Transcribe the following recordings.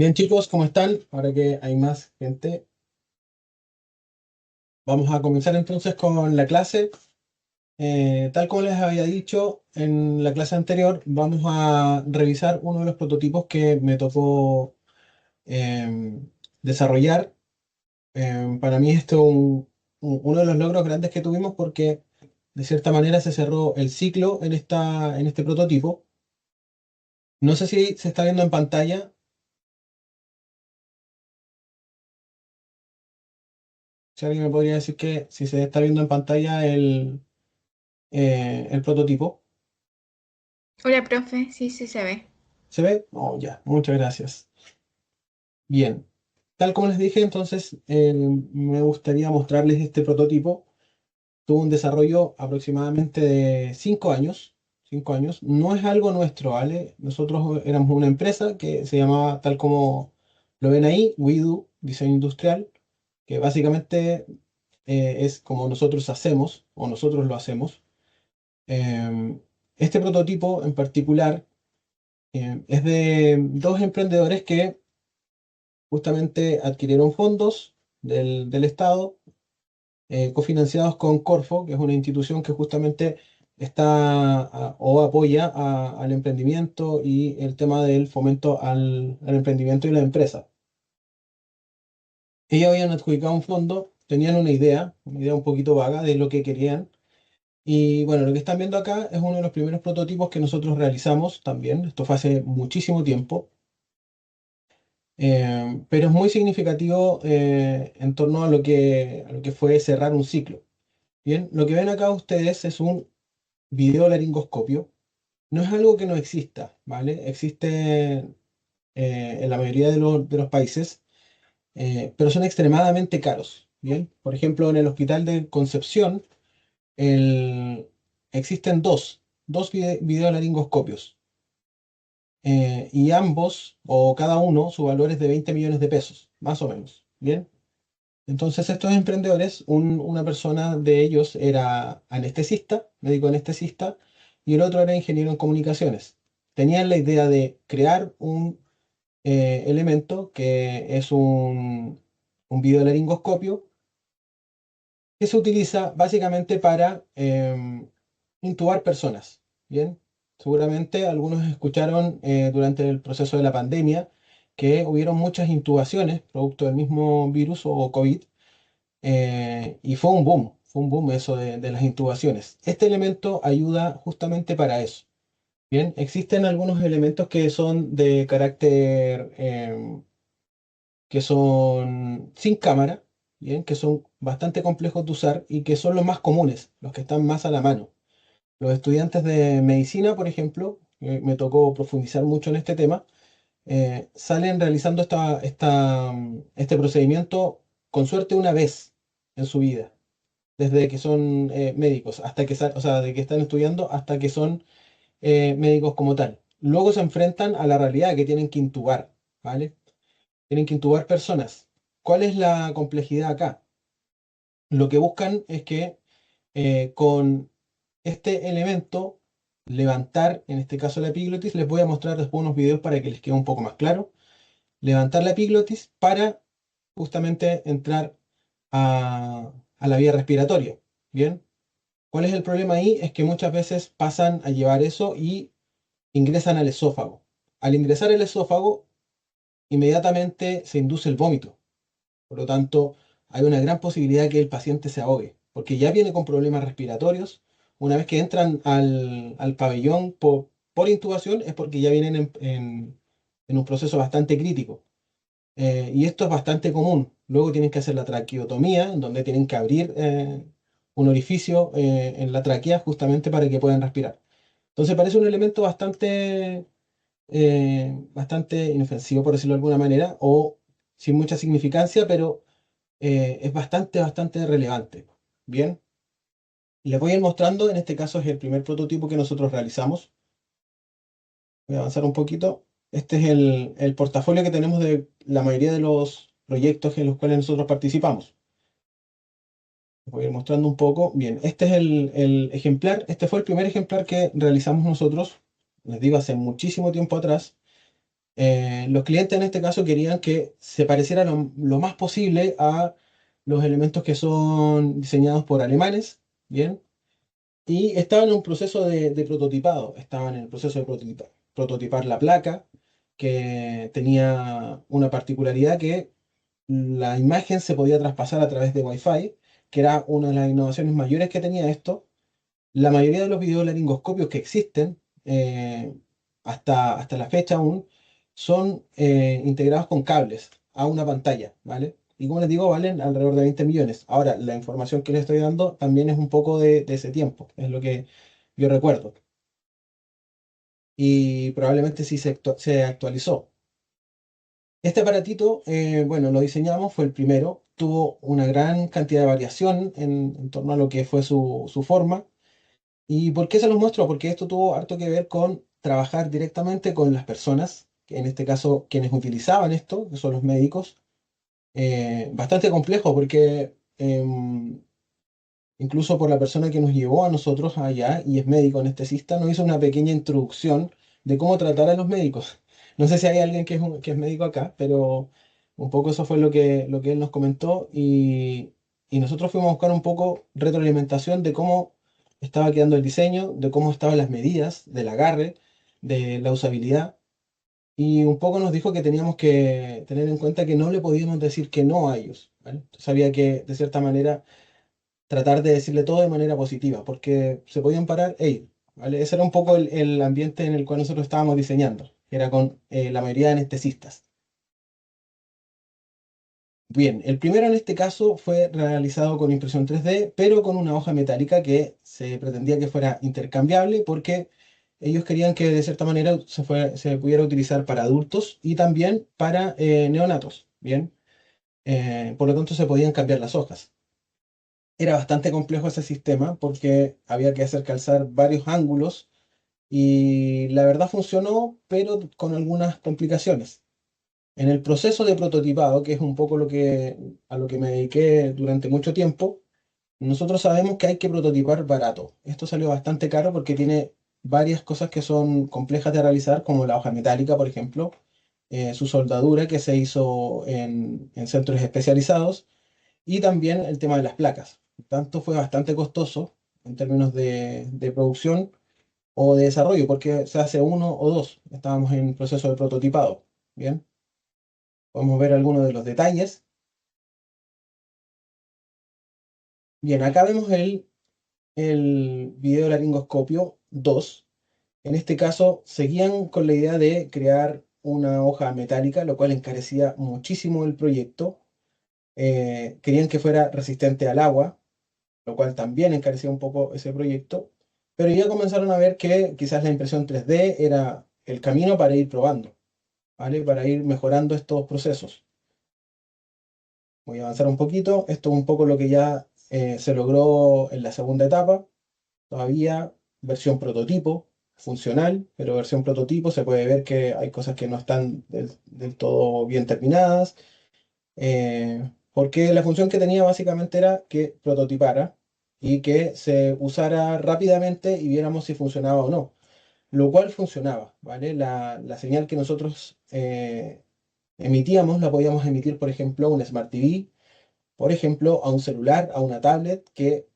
Bien chicos, ¿cómo están? Ahora que hay más gente, vamos a comenzar entonces con la clase. Tal como les había dicho en la clase anterior, vamos a revisar uno de los prototipos que me tocó desarrollar. Para mí esto es uno de los logros grandes que tuvimos porque de cierta manera se cerró el ciclo en este prototipo. No sé si se está viendo en pantalla. Si alguien me podría decir que si se está viendo en pantalla el prototipo. Hola, profe. Sí, sí se ve. ¿Se ve? Oh, ya, muchas gracias. Bien, tal como les dije, entonces me gustaría mostrarles este prototipo. Tuvo un desarrollo aproximadamente de 5 años. 5 años. No es algo nuestro, ¿vale? Nosotros éramos una empresa que se llamaba tal como lo ven ahí, WeDo, Diseño Industrial, que básicamente es como nosotros hacemos o nosotros lo hacemos. Este prototipo en particular es de dos emprendedores que justamente adquirieron fondos del Estado, cofinanciados con Corfo, que es una institución que justamente está o apoya al emprendimiento y el tema del fomento al emprendimiento y la empresa. Ellos habían adjudicado un fondo, tenían una idea un poquito vaga de lo que querían. Y bueno, lo que están viendo acá es uno de los primeros prototipos que nosotros realizamos también. Esto fue hace muchísimo tiempo. Pero es muy significativo en torno a lo que fue cerrar un ciclo. Bien, lo que ven acá ustedes es un videolaringoscopio. No es algo que no exista, ¿vale? Existe en la mayoría de los países, pero son extremadamente caros. Bien, por ejemplo, en el Hospital de Concepción el- existen dos videolaringoscopios y ambos, o cada uno, su valor es de 20 millones de pesos, más o menos. Bien. Entonces estos emprendedores, una persona de ellos era anestesista, médico anestesista, y el otro era ingeniero en comunicaciones. Tenían la idea de crear un elemento que es un videolaringoscopio que se utiliza básicamente para intubar personas. Bien, seguramente algunos escucharon durante el proceso de la pandemia que hubieron muchas intubaciones producto del mismo virus o COVID, y fue un boom eso de las intubaciones. Este elemento ayuda justamente para eso. Bien, existen algunos elementos que son de carácter, que son sin cámara, bien, que son bastante complejos de usar y que son los más comunes, los que están más a la mano. Los estudiantes de medicina, por ejemplo, me tocó profundizar mucho en este tema, salen realizando este procedimiento con suerte una vez en su vida desde que son médicos, hasta que, o sea, de que están estudiando hasta que son médicos como tal. Luego se enfrentan a la realidad que tienen que intubar, ¿vale? Tienen que intubar personas. ¿Cuál es la complejidad acá? Lo que buscan es que con este elemento levantar, en este caso la epiglotis, les voy a mostrar después unos videos para que les quede un poco más claro, levantar la epiglotis para justamente entrar a la vía respiratoria. ¿Bien? ¿Cuál es el problema ahí? Es que muchas veces pasan a llevar eso y ingresan al esófago. Al ingresar al esófago, inmediatamente se induce el vómito. Por lo tanto, hay una gran posibilidad que el paciente se ahogue, porque ya viene con problemas respiratorios. Una vez que entran al pabellón por intubación, es porque ya vienen en un proceso bastante crítico. Y esto es bastante común. Luego tienen que hacer la traqueotomía, en donde tienen que abrir un orificio en la tráquea justamente para que puedan respirar. Entonces parece un elemento bastante inofensivo, por decirlo de alguna manera, o sin mucha significancia, pero es bastante relevante. Bien, les voy a ir mostrando, en este caso es el primer prototipo que nosotros realizamos. Voy a avanzar un poquito. Este es el portafolio que tenemos de la mayoría de los proyectos en los cuales nosotros participamos. Voy a ir mostrando un poco. Bien, este es el ejemplar. Este fue el primer ejemplar que realizamos nosotros, les digo, hace muchísimo tiempo atrás. Los clientes en este caso querían que se pareciera lo más posible a los elementos que son diseñados por alemanes, ¿bien? Y estaban en un proceso de prototipado, estaban en el proceso de prototipar la placa, que tenía una particularidad que la imagen se podía traspasar a través de Wi-Fi, que era una de las innovaciones mayores que tenía esto. La mayoría de los videolaringoscopios que existen, hasta la fecha aún, son integrados con cables a una pantalla, ¿vale? Y como les digo, valen alrededor de 20 millones. Ahora, la información que les estoy dando también es un poco de ese tiempo, es lo que yo recuerdo. Y probablemente sí se actualizó. Este aparatito, bueno, lo diseñamos, fue el primero, tuvo una gran cantidad de variación en torno a lo que fue su forma. ¿Y por qué se los muestro? Porque esto tuvo harto que ver con trabajar directamente con las personas, que en este caso quienes utilizaban esto, que son los médicos. Bastante complejo porque incluso por la persona que nos llevó a nosotros allá y es médico anestesista, nos hizo una pequeña introducción de cómo tratar a los médicos. No sé si hay alguien que es médico acá, pero un poco eso fue lo que él nos comentó y nosotros fuimos a buscar un poco retroalimentación de cómo estaba quedando el diseño, de cómo estaban las medidas del agarre, de la usabilidad. Y un poco nos dijo que teníamos que tener en cuenta que no le podíamos decir que no a ellos, ¿vale? Entonces había que, de cierta manera, tratar de decirle todo de manera positiva, porque se podían parar ellos, ¿vale? Ese era un poco el ambiente en el cual nosotros estábamos diseñando, que era con la mayoría de anestesistas. Bien, el primero en este caso fue realizado con impresión 3D, pero con una hoja metálica que se pretendía que fuera intercambiable porque ellos querían que de cierta manera se pudiera utilizar para adultos y también para neonatos, ¿bien? Por lo tanto se podían cambiar las hojas. Era bastante complejo ese sistema porque había que hacer calzar varios ángulos y la verdad funcionó, pero con algunas complicaciones. En el proceso de prototipado, que es un poco a lo que me dediqué durante mucho tiempo, nosotros sabemos que hay que prototipar barato. Esto salió bastante caro porque tiene varias cosas que son complejas de realizar, como la hoja metálica, por ejemplo, su soldadura que se hizo en centros especializados y también el tema de las placas. Por tanto, fue bastante costoso en términos de producción o de desarrollo, porque se hace uno o dos. Estábamos en proceso de prototipado. Bien, podemos ver algunos de los detalles. Bien, acá vemos el video laringoscopio 2. En este caso, seguían con la idea de crear una hoja metálica, lo cual encarecía muchísimo el proyecto. Querían que fuera resistente al agua, lo cual también encarecía un poco ese proyecto, pero ya comenzaron a ver que quizás la impresión 3D era el camino para ir probando, ¿vale? Para ir mejorando estos procesos. Voy a avanzar un poquito, esto es un poco lo que ya se logró en la segunda etapa, todavía versión prototipo, funcional, pero versión prototipo se puede ver que hay cosas que no están del todo bien terminadas, porque la función que tenía básicamente era que prototipara y que se usara rápidamente y viéramos si funcionaba o no, lo cual funcionaba, ¿vale? La señal que nosotros emitíamos la podíamos emitir, por ejemplo, a un Smart TV, por ejemplo, a un celular, a una tablet, que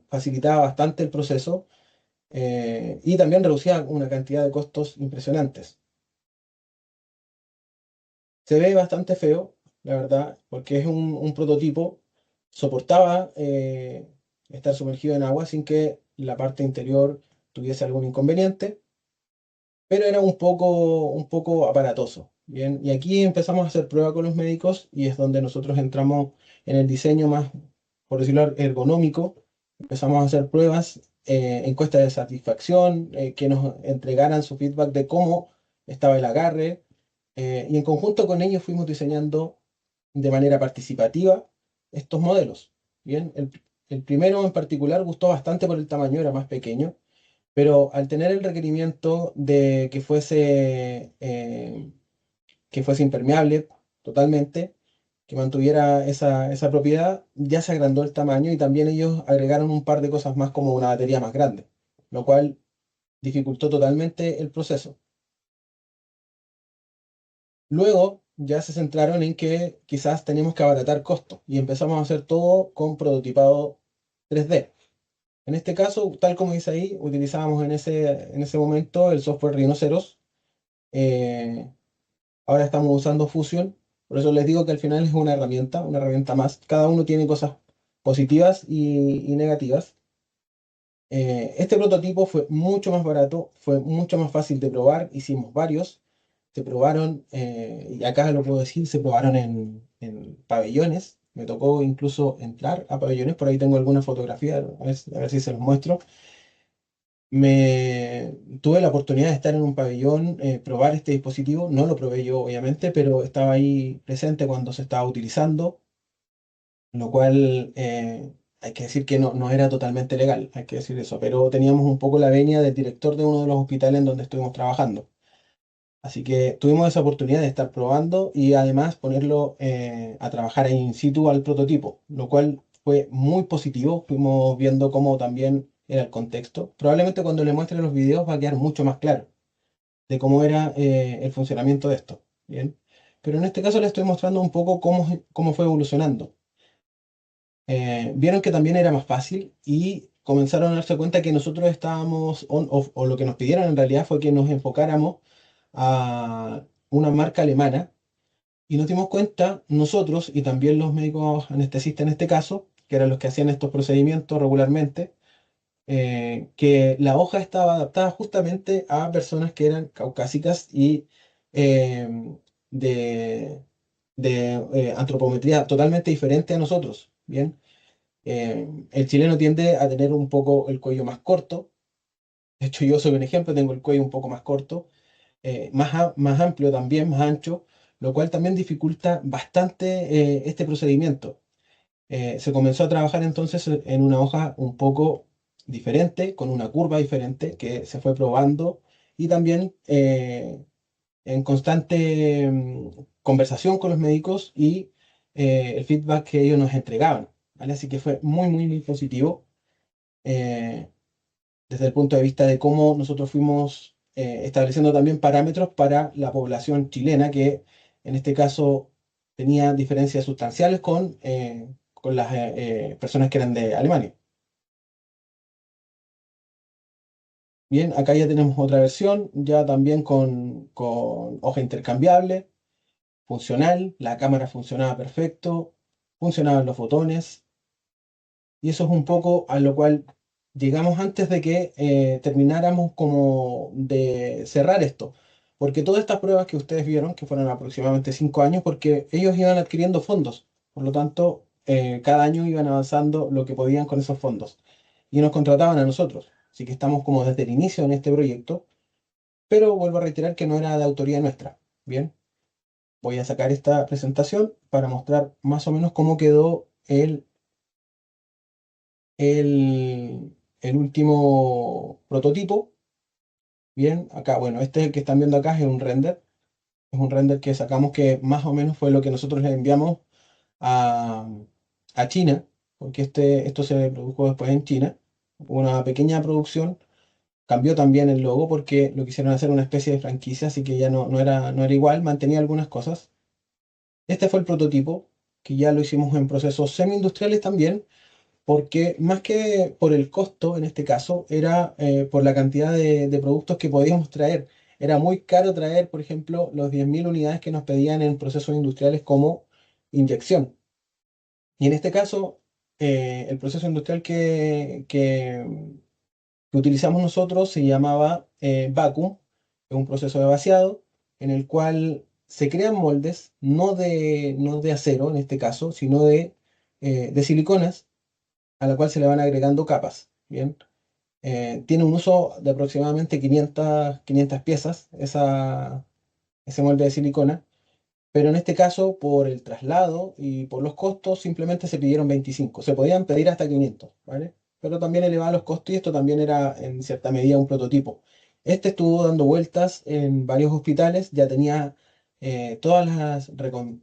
facilitaba bastante el proceso y también reducía una cantidad de costos impresionantes. Se ve bastante feo, la verdad, porque es un prototipo. Soportaba estar sumergido en agua sin que la parte interior tuviese algún inconveniente, pero era un poco aparatoso. Bien, y aquí empezamos a hacer pruebas con los médicos y es donde nosotros entramos en el diseño más, por decirlo, ergonómico. Empezamos a hacer pruebas, encuestas de satisfacción, que nos entregaran su feedback de cómo estaba el agarre, y en conjunto con ellos fuimos diseñando de manera participativa estos modelos. Bien, el primero en particular gustó bastante por el tamaño, era más pequeño, pero al tener el requerimiento de que fuese impermeable totalmente, que mantuviera esa propiedad, ya se agrandó el tamaño y también ellos agregaron un par de cosas más como una batería más grande, lo cual dificultó totalmente el proceso. Luego ya se centraron en que quizás teníamos que abaratar costos y empezamos a hacer todo con prototipado 3D. En este caso, tal como dice ahí, utilizábamos en ese momento el software Rhinoceros. eh, Ahora estamos usando Fusion. Por eso les digo que al final es una herramienta más. Cada uno tiene cosas positivas y negativas. Este prototipo fue mucho más barato, fue mucho más fácil de probar. Hicimos varios. Se probaron, y acá lo puedo decir, se probaron en pabellones. Me tocó incluso entrar a pabellones. Por ahí tengo alguna fotografía, a ver si se los muestro. Tuve la oportunidad de estar en un pabellón, probar este dispositivo. No lo probé yo, obviamente, pero estaba ahí presente cuando se estaba utilizando, lo cual hay que decir que no era totalmente legal, hay que decir eso, pero teníamos un poco la venia del director de uno de los hospitales en donde estuvimos trabajando. Así que tuvimos esa oportunidad de estar probando y además ponerlo a trabajar ahí in situ al prototipo, lo cual fue muy positivo. Fuimos viendo cómo también era el contexto. Probablemente cuando le muestre los videos va a quedar mucho más claro de cómo era el funcionamiento de esto. Bien. Pero en este caso les estoy mostrando un poco cómo fue evolucionando. Vieron que también era más fácil y comenzaron a darse cuenta que nosotros estábamos, o lo que nos pidieron en realidad fue que nos enfocáramos a una marca alemana y nos dimos cuenta nosotros y también los médicos anestesistas en este caso, que eran los que hacían estos procedimientos regularmente, que la hoja estaba adaptada justamente a personas que eran caucásicas y eh, de, de antropometría totalmente diferente a nosotros. Bien. El chileno tiende a tener un poco el cuello más corto. De hecho, yo soy un ejemplo, tengo el cuello un poco más corto, más amplio también, más ancho, lo cual también dificulta bastante este procedimiento. Se comenzó a trabajar entonces en una hoja un poco diferente, con una curva diferente, que se fue probando y también en constante conversación con los médicos y el feedback que ellos nos entregaban, ¿vale? Así que fue muy positivo. eh, Desde el punto de vista de cómo nosotros fuimos estableciendo también parámetros para la población chilena, que en este caso tenía diferencias sustanciales con las personas que eran de Alemania. Bien, acá ya tenemos otra versión, ya también con hoja intercambiable, funcional, la cámara funcionaba perfecto, funcionaban los botones, y eso es un poco a lo cual llegamos antes de que termináramos como de cerrar esto. Porque todas estas pruebas que ustedes vieron, que fueron aproximadamente 5 años, porque ellos iban adquiriendo fondos. Por lo tanto, cada año iban avanzando lo que podían con esos fondos. Y nos contrataban a nosotros. Así que estamos como desde el inicio en este proyecto. Pero vuelvo a reiterar que no era de autoría nuestra. Bien, voy a sacar esta presentación para mostrar más o menos cómo quedó el último prototipo. Bien, acá, bueno, este que están viendo acá es un render. Es un render que sacamos que más o menos fue lo que nosotros le enviamos a, a China, porque esto se produjo después en China. Hubo una pequeña producción, cambió también el logo porque lo quisieron hacer una especie de franquicia, así que ya no era igual, mantenía algunas cosas. Este fue el prototipo, que ya lo hicimos en procesos semi-industriales también, porque más que por el costo, en este caso, era por la cantidad de productos que podíamos traer. Era muy caro traer, por ejemplo, los 10.000 unidades que nos pedían en procesos industriales como inyección. Y en este caso, el proceso industrial que utilizamos nosotros se llamaba vacuum, es un proceso de vaciado en el cual se crean moldes, no de acero en este caso, sino de siliconas a la cual se le van agregando capas. Bien. Tiene un uso de aproximadamente 500 piezas ese molde de silicona, pero en este caso, por el traslado y por los costos, simplemente se pidieron 25. Se podían pedir hasta 500, ¿vale? Pero también elevaba los costos y esto también era en cierta medida un prototipo. Este estuvo dando vueltas en varios hospitales, ya tenía todas las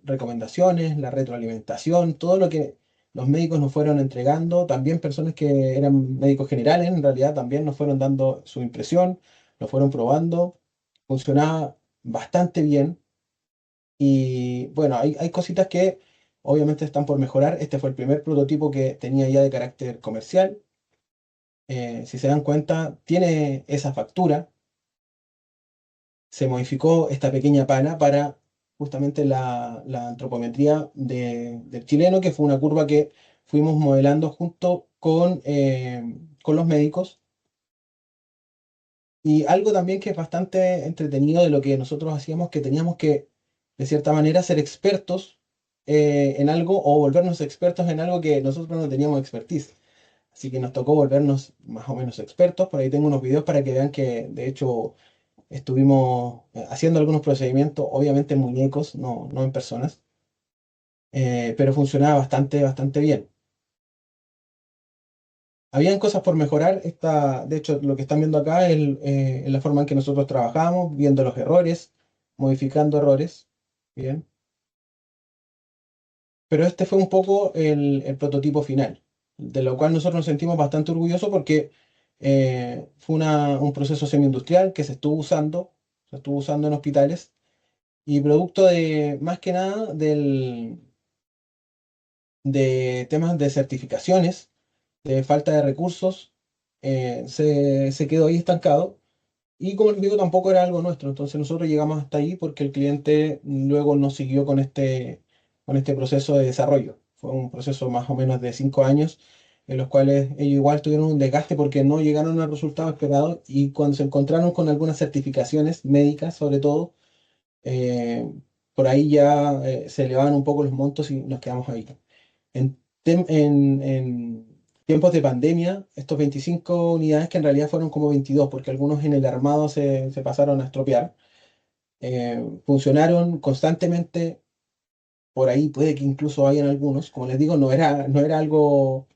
recomendaciones, la retroalimentación, todo lo que los médicos nos fueron entregando, también personas que eran médicos generales, en realidad también nos fueron dando su impresión, lo fueron probando, funcionaba bastante bien. Y bueno, hay cositas que obviamente están por mejorar. Este fue el primer prototipo que tenía ya de carácter comercial. Si se dan cuenta, tiene esa factura. Se modificó esta pequeña pana para justamente la antropometría del chileno, que fue una curva que fuimos modelando junto con los médicos. Y algo también que es bastante entretenido de lo que nosotros hacíamos, que teníamos que, de cierta manera, ser expertos en algo o volvernos expertos en algo que nosotros no teníamos expertise. Así que nos tocó volvernos más o menos expertos. Por ahí tengo unos videos para que vean que, de hecho, estuvimos haciendo algunos procedimientos, obviamente en muñecos, no en personas, pero funcionaba bastante bien. Habían cosas por mejorar. De hecho, lo que están viendo acá es la forma en que nosotros trabajamos, viendo los errores, modificando errores. Bien. Pero este fue un poco el prototipo final, de lo cual nosotros nos sentimos bastante orgullosos porque fue un proceso semi-industrial que se estuvo usando en hospitales y producto de, más que nada, de temas de certificaciones, de falta de recursos, se quedó ahí estancado. Y como les digo, tampoco era algo nuestro. Entonces nosotros llegamos hasta ahí porque el cliente luego no siguió con este proceso de desarrollo. Fue un proceso más o menos de 5 años en los cuales ellos igual tuvieron un desgaste porque no llegaron al resultado esperado y cuando se encontraron con algunas certificaciones médicas, sobre todo, eh, por ahí ya se elevaban un poco los montos y nos quedamos ahí. En tiempos de pandemia, estos 25 unidades, que en realidad fueron como 22 porque algunos en el armado se pasaron a estropear, funcionaron constantemente. Por ahí puede que incluso hayan algunos, como les digo, no era algo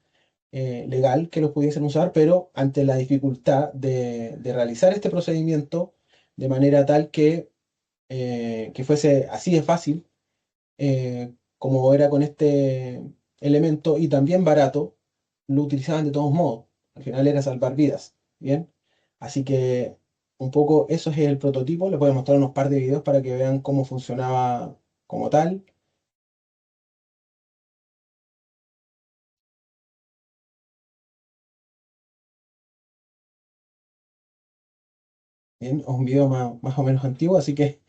legal que los pudiesen usar, pero ante la dificultad de realizar este procedimiento de manera tal que fuese así de fácil, como era con este elemento y también barato, lo utilizaban de todos modos. Al final era salvar vidas, ¿bien? Así que un poco eso es el prototipo. Les voy a mostrar unos par de videos para que vean cómo funcionaba como tal. Bien, es un video más o menos antiguo, así que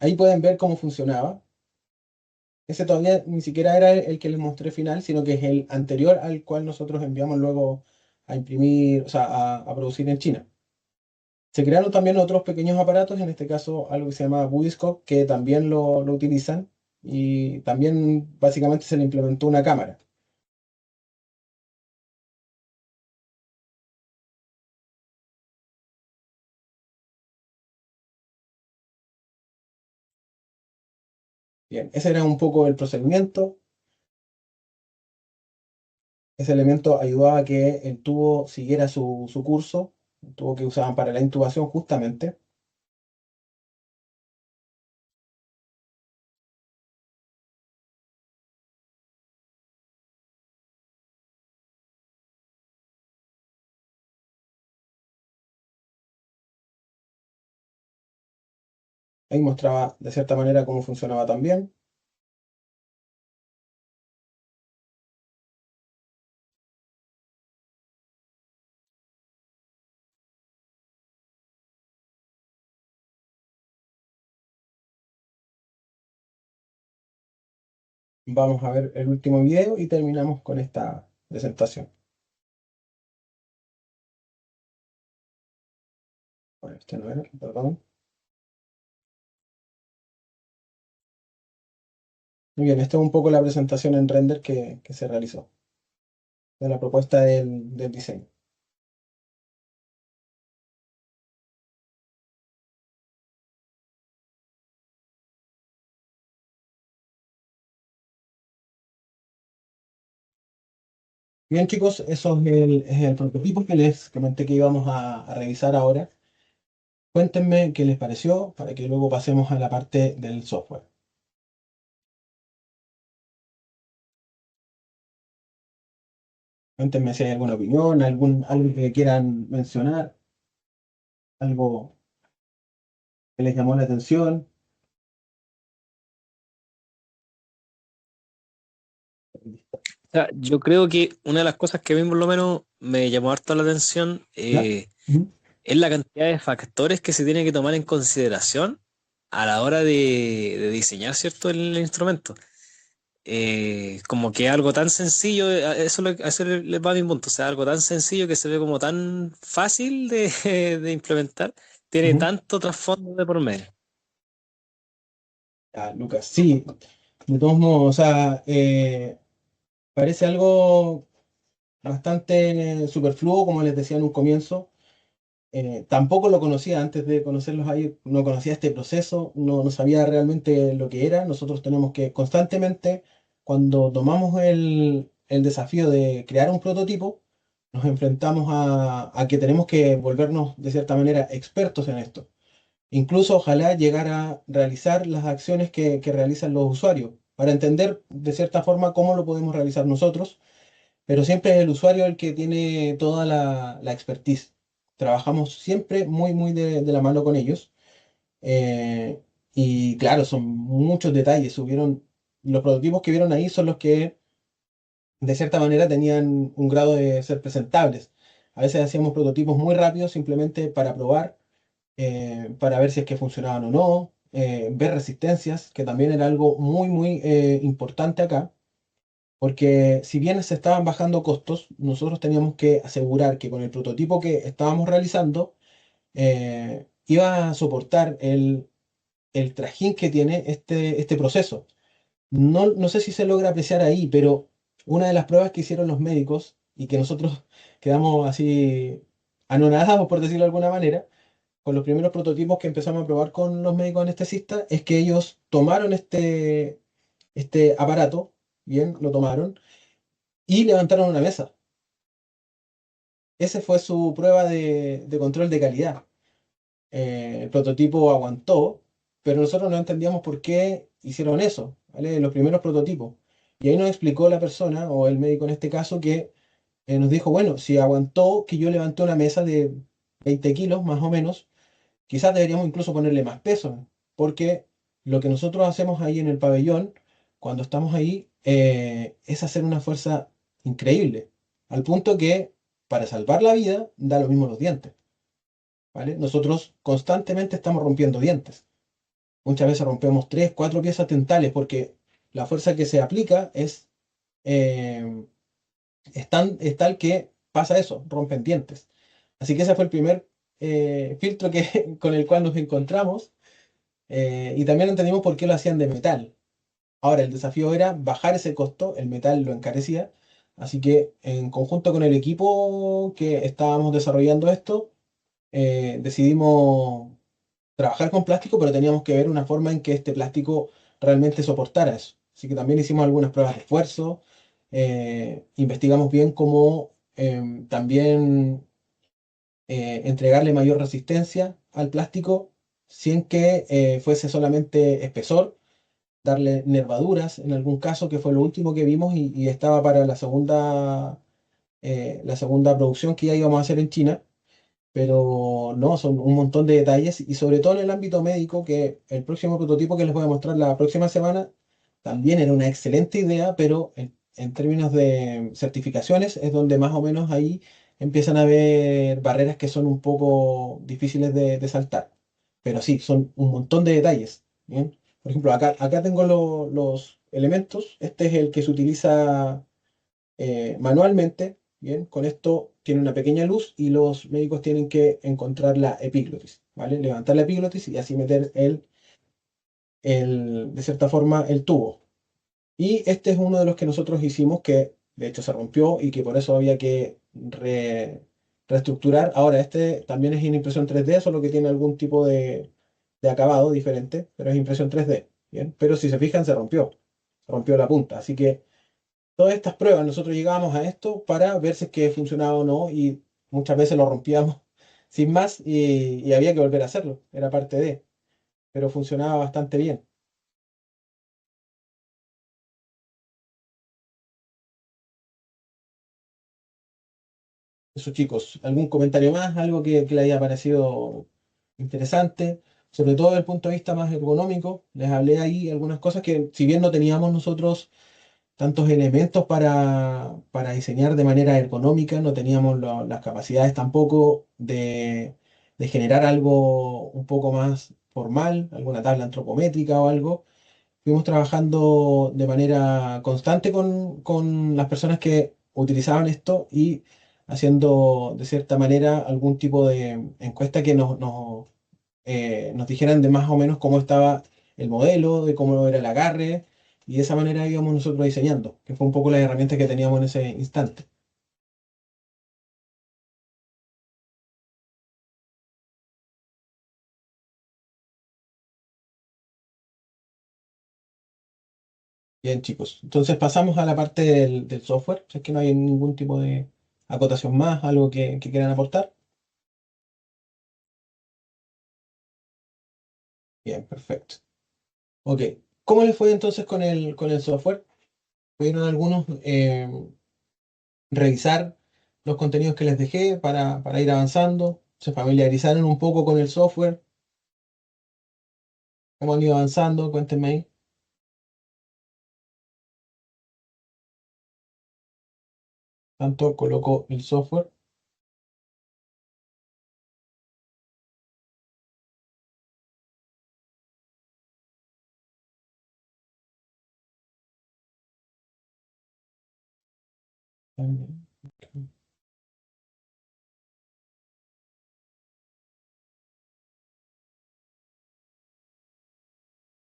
ahí pueden ver cómo funcionaba. Ese todavía ni siquiera era el que les mostré final, sino que es el anterior al cual nosotros enviamos luego a imprimir, o sea, a producir en China. Se crearon también otros pequeños aparatos, en este caso algo que se llama Budiscope, que también lo utilizan y también básicamente se le implementó una cámara. Bien, ese era un poco el procedimiento. Ese elemento ayudaba a que el tubo siguiera su curso, el tubo que usaban para la intubación justamente. Ahí mostraba de cierta manera cómo funcionaba también. Vamos a ver el último video y terminamos con esta presentación. Bueno, este no era, perdón. Muy bien, esta es un poco la presentación en render que se realizó de la propuesta del diseño. Bien, chicos, eso es el prototipo que les comenté que íbamos a revisar ahora. Cuéntenme qué les pareció para que luego pasemos a la parte del software. Cuéntenme si hay alguna opinión, algo que quieran mencionar, algo que les llamó la atención. sea, yo creo que una de las cosas que a mí por lo menos me llamó harto la atención ¿Ya? Ujú. es la cantidad de factores que se tiene que tomar en consideración a la hora de diseñar, ¿cierto?, el instrumento. Como que algo tan sencillo, a eso le va mi punto, o sea, algo tan sencillo que se ve como tan fácil de, de implementar, tiene Ujú. tanto trasfondo de por medio. Ah, Lucas, sí, de todos modos, o sea, parece algo bastante superfluo, como les decía en un comienzo. Tampoco lo conocía antes de conocerlos ahí, no conocía este proceso, no sabía realmente lo que era. Nosotros tenemos que constantemente, cuando tomamos el desafío de crear un prototipo, nos enfrentamos a que tenemos que volvernos de cierta manera expertos en esto. Incluso ojalá llegar a realizar las acciones que realizan los usuarios, para entender de cierta forma cómo lo podemos realizar nosotros, pero siempre es el usuario el que tiene toda la expertise. Trabajamos siempre muy de la mano con ellos. eh, y claro, son muchos detalles. Los prototipos que vieron ahí son los que de cierta manera tenían un grado de ser presentables. A veces hacíamos prototipos muy rápidos simplemente para probar, para ver si es que funcionaban o no, ver resistencias, que también era algo muy importante acá, porque si bien se estaban bajando costos, nosotros teníamos que asegurar que con el prototipo que estábamos realizando iba a soportar el trajín que tiene este proceso. No sé si se logra apreciar ahí, pero una de las pruebas que hicieron los médicos y que nosotros quedamos así anonadados, por decirlo de alguna manera, con los primeros prototipos que empezamos a probar con los médicos anestesistas, es que ellos tomaron este aparato, bien, lo tomaron, y levantaron una mesa. Esa fue su prueba de control de calidad. El prototipo aguantó, pero nosotros no entendíamos por qué hicieron eso, ¿vale? Los primeros prototipos. Y ahí nos explicó la persona, o el médico en este caso, que nos dijo, bueno, si aguantó que yo levanté una mesa de 20 kilos más o menos, quizás deberíamos incluso ponerle más peso, porque lo que nosotros hacemos ahí en el pabellón, cuando estamos ahí, es hacer una fuerza increíble, al punto que para salvar la vida da lo mismo los dientes, ¿vale? Nosotros constantemente estamos rompiendo dientes. Muchas veces rompemos tres, cuatro piezas dentales porque la fuerza que se aplica eh, es tal que pasa eso, rompen dientes. Así que ese fue el primer filtro con el cual nos encontramos. Y también entendimos por qué lo hacían de metal. Ahora, el desafío era bajar ese costo, el metal lo encarecía, así que en conjunto con el equipo que estábamos desarrollando esto, decidimos trabajar con plástico, pero teníamos que ver una forma en que este plástico realmente soportara eso. Así que también hicimos algunas pruebas de esfuerzo, investigamos bien cómo también entregarle mayor resistencia al plástico sin que fuese solamente espesor, darle nervaduras en algún caso, que fue lo último que vimos y estaba para la segunda producción que ya íbamos a hacer en China, pero no, son un montón de detalles y sobre todo en el ámbito médico, que el próximo prototipo que les voy a mostrar la próxima semana también era una excelente idea, pero en términos de certificaciones es donde más o menos ahí empiezan a haber barreras que son un poco difíciles de saltar. Pero sí, son un montón de detalles. ¿Bien? Por ejemplo, acá tengo los elementos. Este es el que se utiliza manualmente. Bien, con esto tiene una pequeña luz y los médicos tienen que encontrar la epiglotis, ¿vale? Levantar la epiglotis y así meter de cierta forma, el tubo. Y este es uno de los que nosotros hicimos que de hecho se rompió y que por eso había que reestructurar. Ahora, este también es en impresión 3D, solo que tiene algún tipo de acabado diferente, pero es impresión 3D, ¿bien? Pero si se fijan, se rompió la punta. Así que todas estas pruebas, nosotros llegábamos a esto para ver si es que funcionaba o no y muchas veces lo rompíamos sin más y había que volver a hacerlo, era parte de, pero funcionaba bastante bien. Eso, chicos, ¿algún comentario más? ¿Algo que les haya parecido interesante? Sobre todo desde el punto de vista más ergonómico, les hablé ahí algunas cosas que si bien no teníamos nosotros tantos elementos para diseñar de manera ergonómica, no teníamos las capacidades tampoco de generar algo un poco más formal, alguna tabla antropométrica o algo. Fuimos trabajando de manera constante con las personas que utilizaban esto y haciendo de cierta manera algún tipo de encuesta que nos dijeran de más o menos cómo estaba el modelo, de cómo era el agarre, y de esa manera íbamos nosotros diseñando, que fue un poco la herramienta que teníamos en ese instante. Bien, chicos. Entonces pasamos a la parte del software. Si es que no hay ningún tipo de acotación más, algo que quieran aportar. Bien, perfecto. Ok. ¿Cómo les fue entonces con el software? ¿Pudieron algunos revisar los contenidos que les dejé para ir avanzando? ¿Se familiarizaron un poco con el software? ¿Cómo han ido avanzando? Cuéntenme ahí. Tanto coloco el software.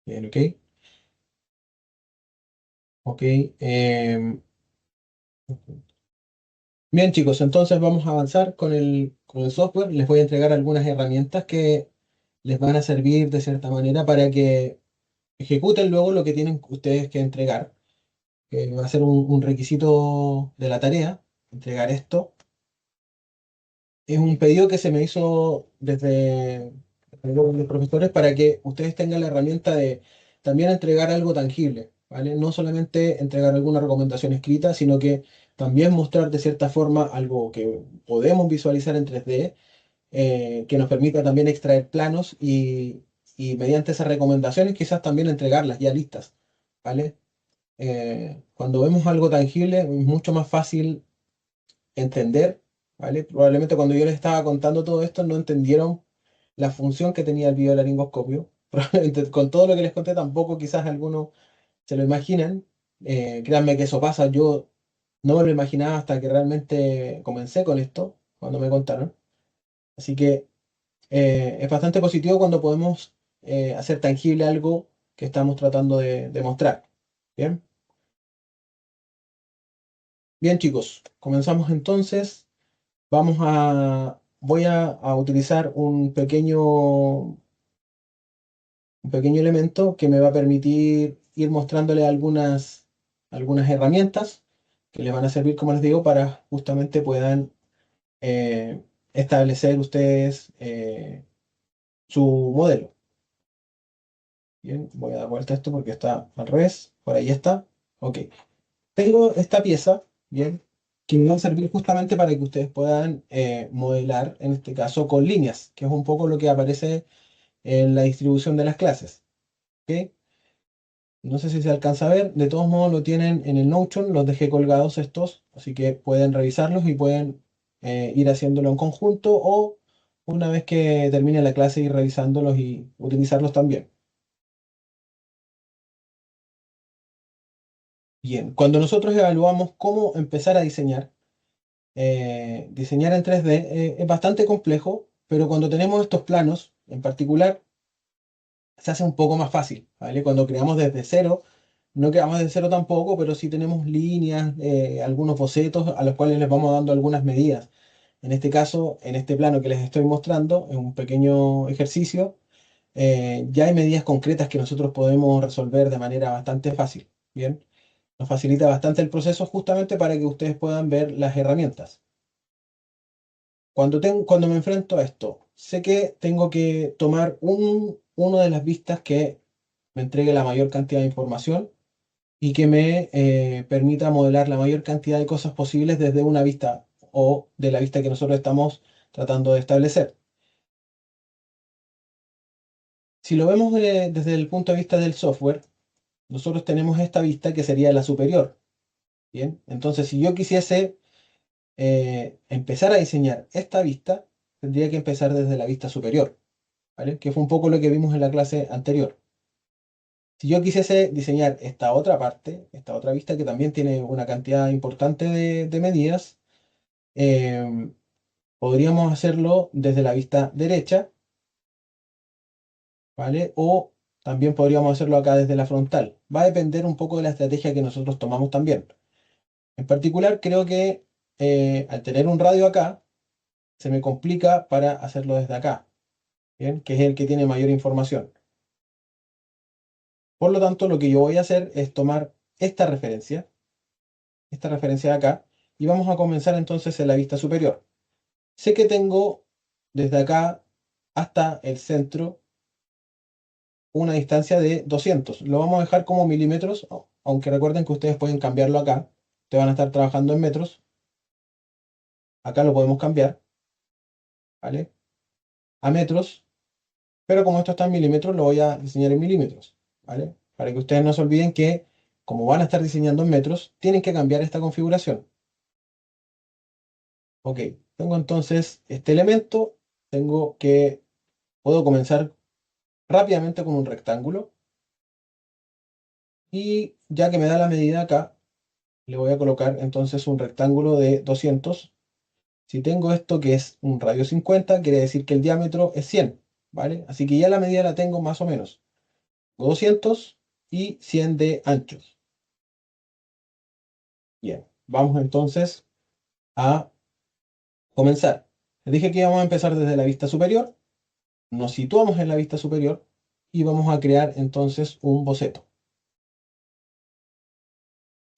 Bien, ok. Ok. Bien, chicos, entonces vamos a avanzar con el software. Les voy a entregar algunas herramientas que les van a servir de cierta manera para que ejecuten luego lo que tienen ustedes que entregar, que va a ser un requisito de la tarea, entregar esto. Es un pedido que se me hizo desde los profesores para que ustedes tengan la herramienta de también entregar algo tangible, ¿vale? No solamente entregar alguna recomendación escrita, sino que también mostrar de cierta forma algo que podemos visualizar en 3D, que nos permita también extraer planos y mediante esas recomendaciones quizás también entregarlas ya listas, ¿vale? Cuando vemos algo tangible es mucho más fácil entender, ¿vale? Probablemente cuando yo les estaba contando todo esto no entendieron la función que tenía el videolaringoscopio. Probablemente con todo lo que les conté tampoco quizás algunos se lo imaginan. Créanme que eso pasa, yo no me lo imaginaba hasta que realmente comencé con esto, cuando me contaron. Así que es bastante positivo cuando podemos hacer tangible algo que estamos tratando de mostrar. Bien, bien chicos, comenzamos entonces. Voy a utilizar un pequeño elemento que me va a permitir ir mostrándole algunas herramientas que les van a servir, como les digo, para justamente puedan eh, establecer ustedes su modelo. Bien, voy a dar vuelta a esto porque está al revés, por ahí está. Ok, tengo esta pieza, bien, que me va a servir justamente para que ustedes puedan modelar, en este caso, con líneas, que es un poco lo que aparece en la distribución de las clases. ¿Ok? No sé si se alcanza a ver, de todos modos lo tienen en el Notion, los dejé colgados estos, así que pueden revisarlos y pueden ir haciéndolo en conjunto o una vez que termine la clase ir revisándolos y utilizarlos también. Bien, cuando nosotros evaluamos cómo empezar a diseñar en 3D es bastante complejo, pero cuando tenemos estos planos en particular, se hace un poco más fácil, ¿vale? Cuando creamos desde cero, no creamos desde cero tampoco, pero sí tenemos líneas, algunos bocetos a los cuales les vamos dando algunas medidas. En este caso, en este plano que les estoy mostrando, es un pequeño ejercicio, ya hay medidas concretas que nosotros podemos resolver de manera bastante fácil, ¿bien? Nos facilita bastante el proceso justamente para que ustedes puedan ver las herramientas. Cuando me enfrento a esto, sé que tengo que tomar una de las vistas que me entregue la mayor cantidad de información y que me permita modelar la mayor cantidad de cosas posibles desde una vista o de la vista que nosotros estamos tratando de establecer. Si lo vemos desde el punto de vista del software, nosotros tenemos esta vista que sería la superior, Bien, entonces si yo quisiese empezar a diseñar esta vista, tendría que empezar desde la vista superior, ¿vale? Que fue un poco lo que vimos en la clase anterior. Si yo quisiese diseñar esta otra parte, esta otra vista que también tiene una cantidad importante de medidas, em, podríamos hacerlo desde la vista derecha, ¿vale? O también podríamos hacerlo acá desde la frontal. Va a depender un poco de la estrategia que nosotros tomamos también. En particular, creo que al tener un radio acá, se me complica para hacerlo desde acá, ¿bien? Que es el que tiene mayor información. Por lo tanto, lo que yo voy a hacer es tomar esta referencia de acá, y vamos a comenzar entonces en la vista superior. Sé que tengo desde acá hasta el centro una distancia de 200. Lo vamos a dejar como milímetros, aunque recuerden que ustedes pueden cambiarlo acá. Ustedes van a estar trabajando en metros. Acá lo podemos cambiar, ¿vale? A metros, pero como esto está en milímetros, lo voy a diseñar en milímetros, ¿vale? Para que ustedes no se olviden que, como van a estar diseñando en metros, tienen que cambiar esta configuración. Ok, tengo entonces este elemento, puedo comenzar rápidamente con un rectángulo, y ya que me da la medida acá, le voy a colocar entonces un rectángulo de 200. Si tengo esto que es un radio 50, quiere decir que el diámetro es 100, ¿vale? Así que ya la medida la tengo más o menos. 200 y 100 de anchos. Bien, vamos entonces a comenzar. Les dije que íbamos a empezar desde la vista superior. Nos situamos en la vista superior y vamos a crear entonces un boceto.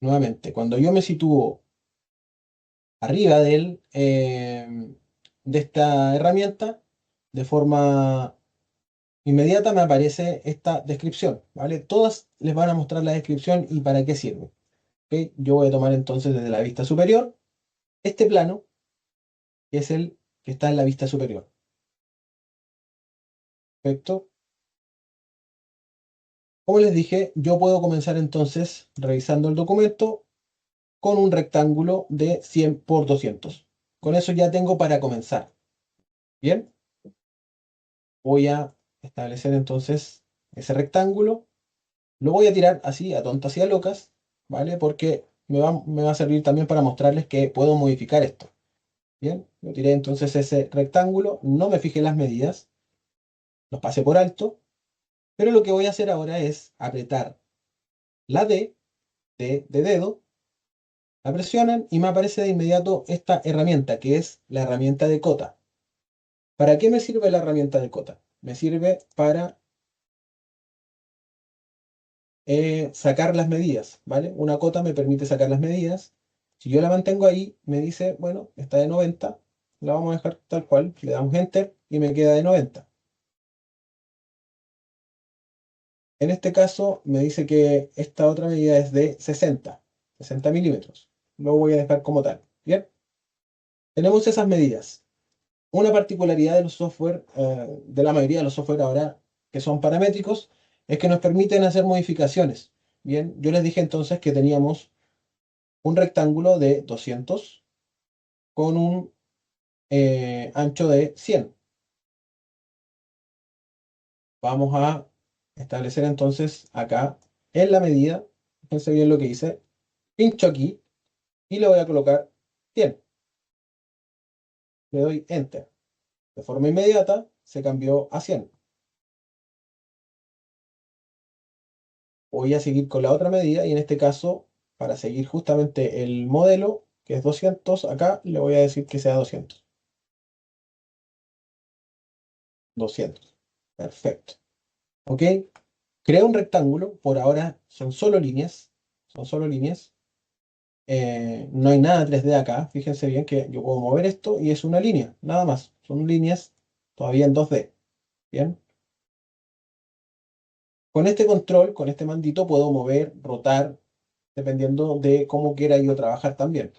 Nuevamente, cuando yo me sitúo arriba de esta herramienta, de forma inmediata me aparece esta descripción, ¿vale? Todas les van a mostrar la descripción y para qué sirve. ¿Ok? Yo voy a tomar entonces desde la vista superior este plano, que es el que está en la vista superior. Perfecto. Como les dije, yo puedo comenzar entonces revisando el documento con un rectángulo de 100 por 200. Con eso ya tengo para comenzar. Bien, voy a establecer entonces ese rectángulo. Lo voy a tirar así, a tontas y a locas, ¿vale? Porque me va a servir también para mostrarles que puedo modificar esto. Bien, yo tiré entonces ese rectángulo, no me fijé las medidas, los pasé por alto, pero lo que voy a hacer ahora es apretar la de dedo, la presionan y me aparece de inmediato esta herramienta, que es la herramienta de cota. ¿Para qué me sirve la herramienta de cota? Me sirve para sacar las medidas, ¿vale? Una cota me permite sacar las medidas. Si yo la mantengo ahí, me dice, bueno, está de 90, la vamos a dejar tal cual, le damos Enter y me queda de 90. En este caso me dice que esta otra medida es de 60 milímetros. Lo voy a dejar como tal. Bien, tenemos esas medidas. Una particularidad de los software, de la mayoría de los software ahora que son paramétricos, es que nos permiten hacer modificaciones. Bien, yo les dije entonces que teníamos un rectángulo de 200 con un ancho de 100. Vamos a establecer entonces acá en la medida, fíjense bien lo que hice, pincho aquí y le voy a colocar 100. Le doy Enter. De forma inmediata se cambió a 100. Voy a seguir con la otra medida y en este caso, para seguir justamente el modelo, que es 200, acá le voy a decir que sea 200. 200. Perfecto. ¿Ok? Crea un rectángulo. Por ahora son solo líneas. Son solo líneas. No hay nada 3D acá. Fíjense bien que yo puedo mover esto y es una línea. Nada más. Son líneas todavía en 2D. Bien. Con este control, con este mandito, puedo mover, rotar, dependiendo de cómo quiera yo trabajar también.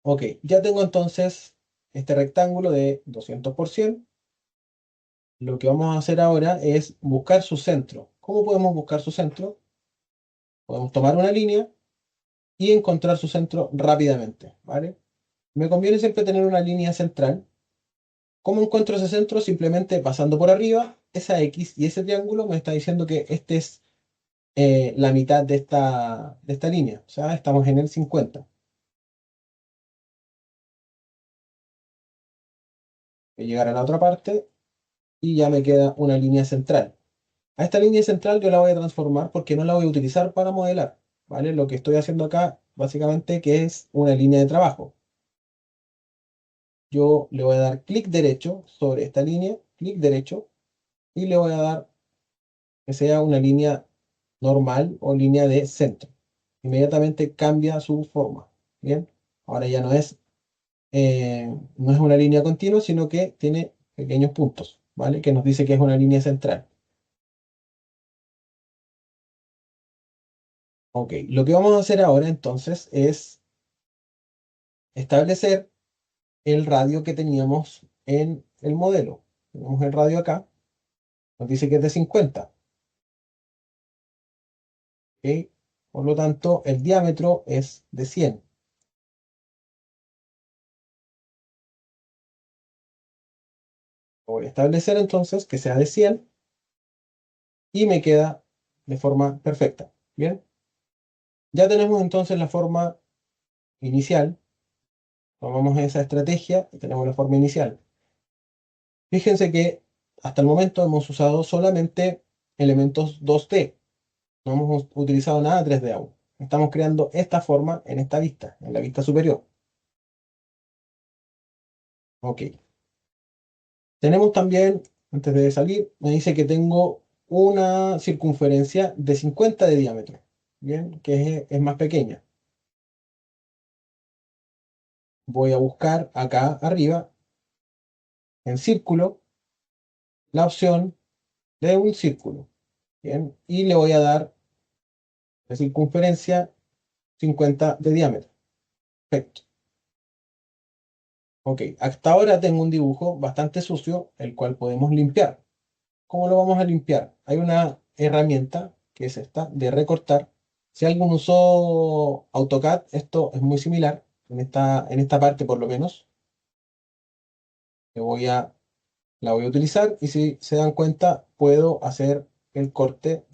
Ok, ya tengo entonces este rectángulo de 200 por 100. Lo que vamos a hacer ahora es buscar su centro. ¿Cómo podemos buscar su centro? Podemos tomar una línea y encontrar su centro rápidamente, ¿vale? Me conviene siempre tener una línea central. ¿Cómo encuentro ese centro? Simplemente pasando por arriba, esa X y ese triángulo me está diciendo que este es la mitad de esta línea. O sea, estamos en el 50. Voy a llegar a la otra parte y ya me queda una línea central. A esta línea central yo la voy a transformar porque no la voy a utilizar para modelar, ¿vale? Lo que estoy haciendo acá, básicamente, que es una línea de trabajo. Yo le voy a dar clic derecho sobre esta línea, clic derecho, y le voy a dar que sea una línea normal o línea de centro. Inmediatamente cambia su forma. Bien, ahora ya no es una línea continua, sino que tiene pequeños puntos, ¿vale? Que nos dice que es una línea central. Ok, lo que vamos a hacer ahora entonces es establecer el radio que teníamos en el modelo. Tenemos el radio acá, nos dice que es de 50. ¿Ok? Por lo tanto, el diámetro es de 100. Voy a establecer entonces que sea de 100 y me queda de forma perfecta. Bien, ya tenemos entonces la forma inicial. Tomamos esa estrategia y tenemos la forma inicial. Fíjense que hasta el momento hemos usado solamente elementos 2D. No hemos utilizado nada 3D aún. Estamos creando esta forma en esta vista, en la vista superior. Ok. Tenemos también, antes de salir, me dice que tengo una circunferencia de 50 de diámetro. Bien, que es más pequeña. Voy a buscar acá arriba, en círculo, la opción de un círculo. Bien, y le voy a dar la circunferencia 50 de diámetro. Perfecto. Ok, hasta ahora tengo un dibujo bastante sucio, el cual podemos limpiar. ¿Cómo lo vamos a limpiar? Hay una herramienta que es esta, de recortar. Si alguien usó AutoCAD, esto es muy similar, en esta parte por lo menos. Le voy a, la voy a utilizar y si se dan cuenta, puedo hacer el corte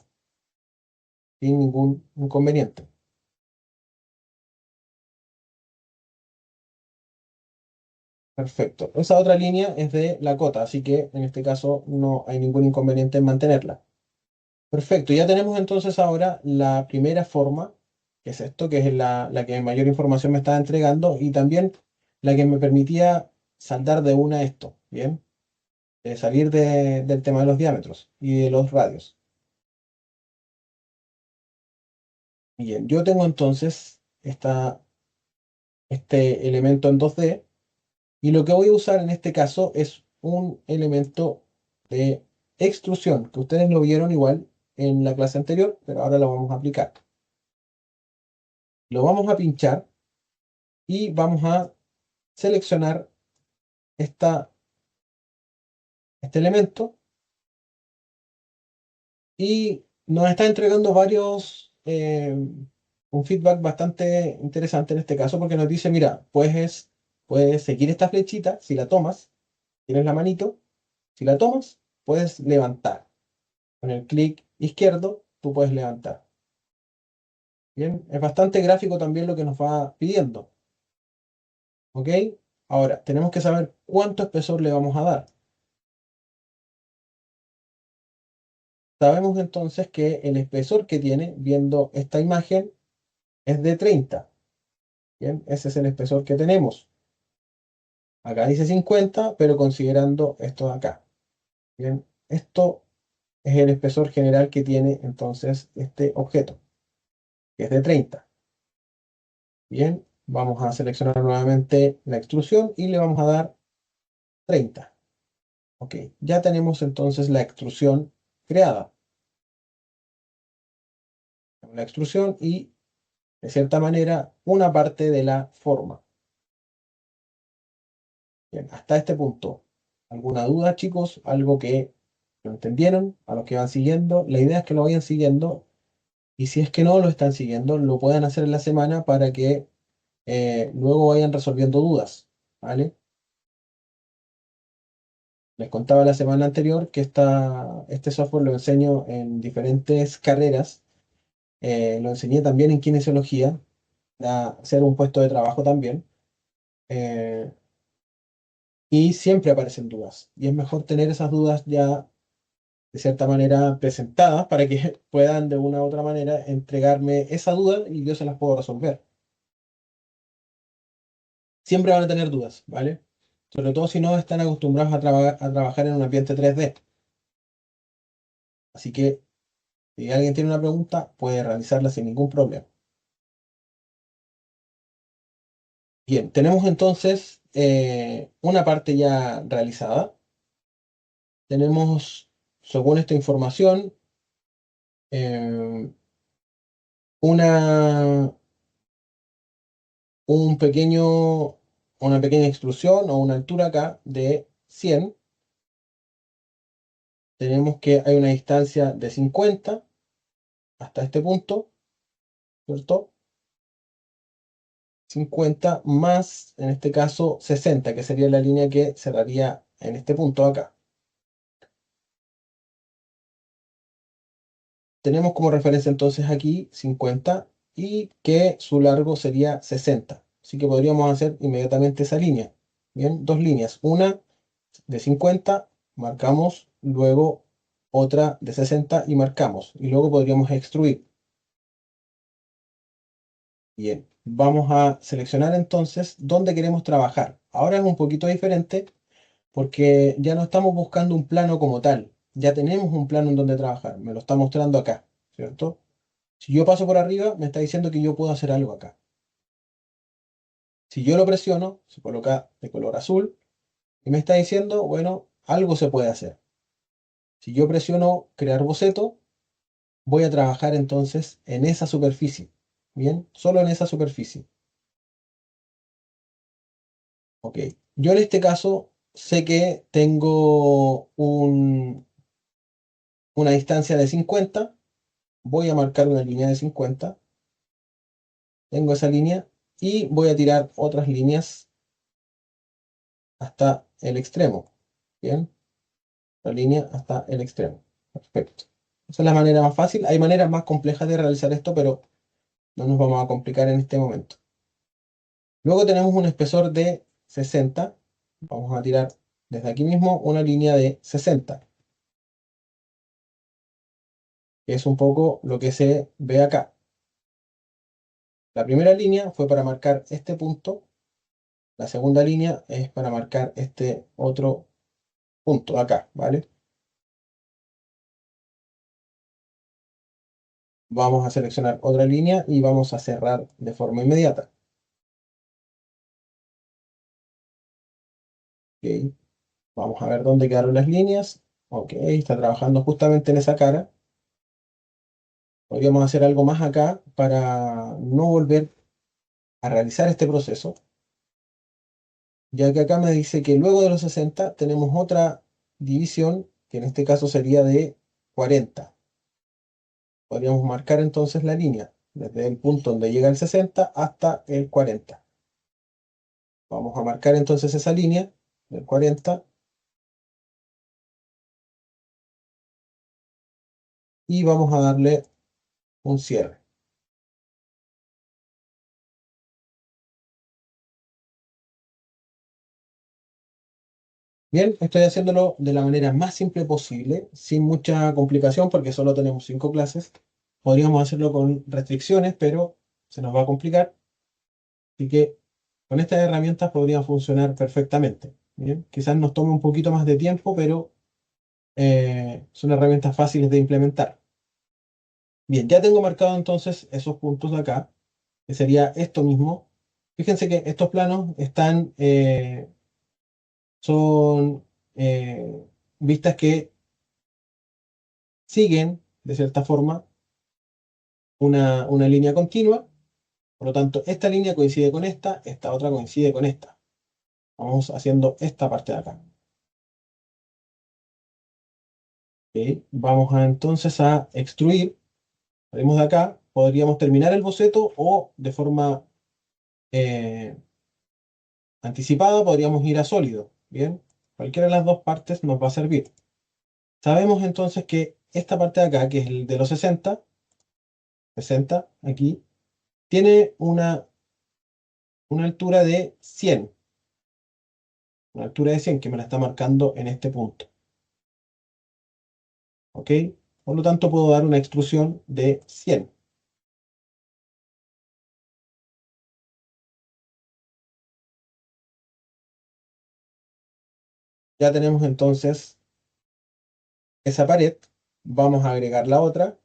sin ningún inconveniente. Perfecto. Esa otra línea es de la cota, así que en este caso no hay ningún inconveniente en mantenerla. Perfecto, ya tenemos entonces ahora la primera forma, que es esto, que es la que mayor información me estaba entregando y también la que me permitía saltar de una a esto, ¿bien? Salir del tema de los diámetros y de los radios. Bien, yo tengo entonces este elemento en 2D y lo que voy a usar en este caso es un elemento de extrusión, que ustedes lo vieron igual en la clase anterior, pero ahora lo vamos a aplicar. Lo vamos a pinchar y vamos a seleccionar este elemento y nos está entregando un feedback bastante interesante en este caso porque nos dice, mira, puedes seguir esta flechita si la tomas, tienes la manito, si la tomas, puedes levantar. Con el clic izquierdo, tú puedes levantar. Bien, es bastante gráfico también lo que nos va pidiendo. ¿Ok? Ahora, tenemos que saber cuánto espesor le vamos a dar. Sabemos entonces que el espesor que tiene, viendo esta imagen, es de 30. Bien, ese es el espesor que tenemos. Acá dice 50, pero considerando esto de acá. Bien, esto es el espesor general que tiene entonces este objeto, que es de 30. Bien, vamos a seleccionar nuevamente la extrusión y le vamos a dar 30. Ok, ya tenemos entonces la extrusión creada. La extrusión y, de cierta manera, una parte de la forma. Bien, hasta este punto. ¿Alguna duda, chicos? ¿Algo que no entendieron? A los que van siguiendo. La idea es que lo vayan siguiendo Y si es que no lo están siguiendo, lo puedan hacer en la semana para que luego vayan resolviendo dudas, ¿vale? Les contaba la semana anterior que este software lo enseño en diferentes carreras. Lo enseñé también en kinesiología, a hacer un puesto de trabajo también. eh, y siempre aparecen dudas. Y es mejor tener esas dudas ya de cierta manera presentadas para que puedan de una u otra manera entregarme esa duda y yo se las puedo resolver. Siempre van a tener dudas, ¿vale? Sobre todo si no están acostumbrados a trabajar en un ambiente 3D. Así que si alguien tiene una pregunta, puede realizarla sin ningún problema. Bien, tenemos entonces una parte ya realizada. Tenemos, según esta información, eh, una, un pequeño, una pequeña extrusión o una altura acá de 100. Tenemos que hay una distancia de 50 hasta este punto, ¿cierto? 50 más, en este caso, 60, que sería la línea que cerraría en este punto acá. Tenemos como referencia entonces aquí 50 y que su largo sería 60. Así que podríamos hacer inmediatamente esa línea. Bien, dos líneas. Una de 50, marcamos, luego otra de 60 y marcamos. Y luego podríamos extruir. Bien, vamos a seleccionar entonces dónde queremos trabajar. Ahora es un poquito diferente porque ya no estamos buscando un plano como tal. Ya tenemos un plano en donde trabajar. Me lo está mostrando acá, ¿cierto? Si yo paso por arriba, me está diciendo que yo puedo hacer algo acá. Si yo lo presiono, se coloca de color azul y me está diciendo, bueno, algo se puede hacer. Si yo presiono crear boceto, voy a trabajar entonces en esa superficie. Bien, solo en esa superficie. Ok. Yo en este caso sé que tengo una distancia de 50. Voy a marcar una línea de 50. Tengo esa línea y voy a tirar otras líneas hasta el extremo. Bien, la línea hasta el extremo. Perfecto. Esa es la manera más fácil. Hay maneras más complejas de realizar esto, pero no nos vamos a complicar en este momento. Luego tenemos un espesor de 60. Vamos a tirar desde aquí mismo una línea de 60, que es un poco lo que se ve acá. La primera línea fue para marcar este punto. La segunda línea es para marcar este otro punto acá, ¿vale? Vamos a seleccionar otra línea y vamos a cerrar de forma inmediata. Ok. Vamos a ver dónde quedaron las líneas. Ok, está trabajando justamente en esa cara. Podríamos hacer algo más acá para no volver a realizar este proceso, ya que acá me dice que luego de los 60 tenemos otra división, que en este caso sería de 40. Podríamos marcar entonces la línea desde el punto donde llega el 60 hasta el 40. Vamos a marcar entonces esa línea del 40 y vamos a darle un cierre. Bien, estoy haciéndolo de la manera más simple posible, sin mucha complicación, porque solo tenemos 5 clases. Podríamos hacerlo con restricciones, pero se nos va a complicar. Así que con estas herramientas podría funcionar perfectamente. Bien, quizás nos tome un poquito más de tiempo, pero son herramientas fáciles de implementar. Bien, ya tengo marcado entonces esos puntos de acá, que sería esto mismo. Fíjense que estos planos son vistas que siguen, de cierta forma, una línea continua. Por lo tanto, esta línea coincide con esta otra coincide con esta. Vamos haciendo esta parte de acá. Ok, vamos entonces a extruir. Salimos de acá, podríamos terminar el boceto o de forma eh, anticipada podríamos ir a sólido. Bien, cualquiera de las dos partes nos va a servir. Sabemos entonces que esta parte de acá, que es el de los 60 aquí, tiene una altura de 100. Una altura de 100 que me la está marcando en este punto. ¿Ok? Por lo tanto, puedo dar una extrusión de 100. Ya tenemos entonces esa pared. Vamos a agregar la otra.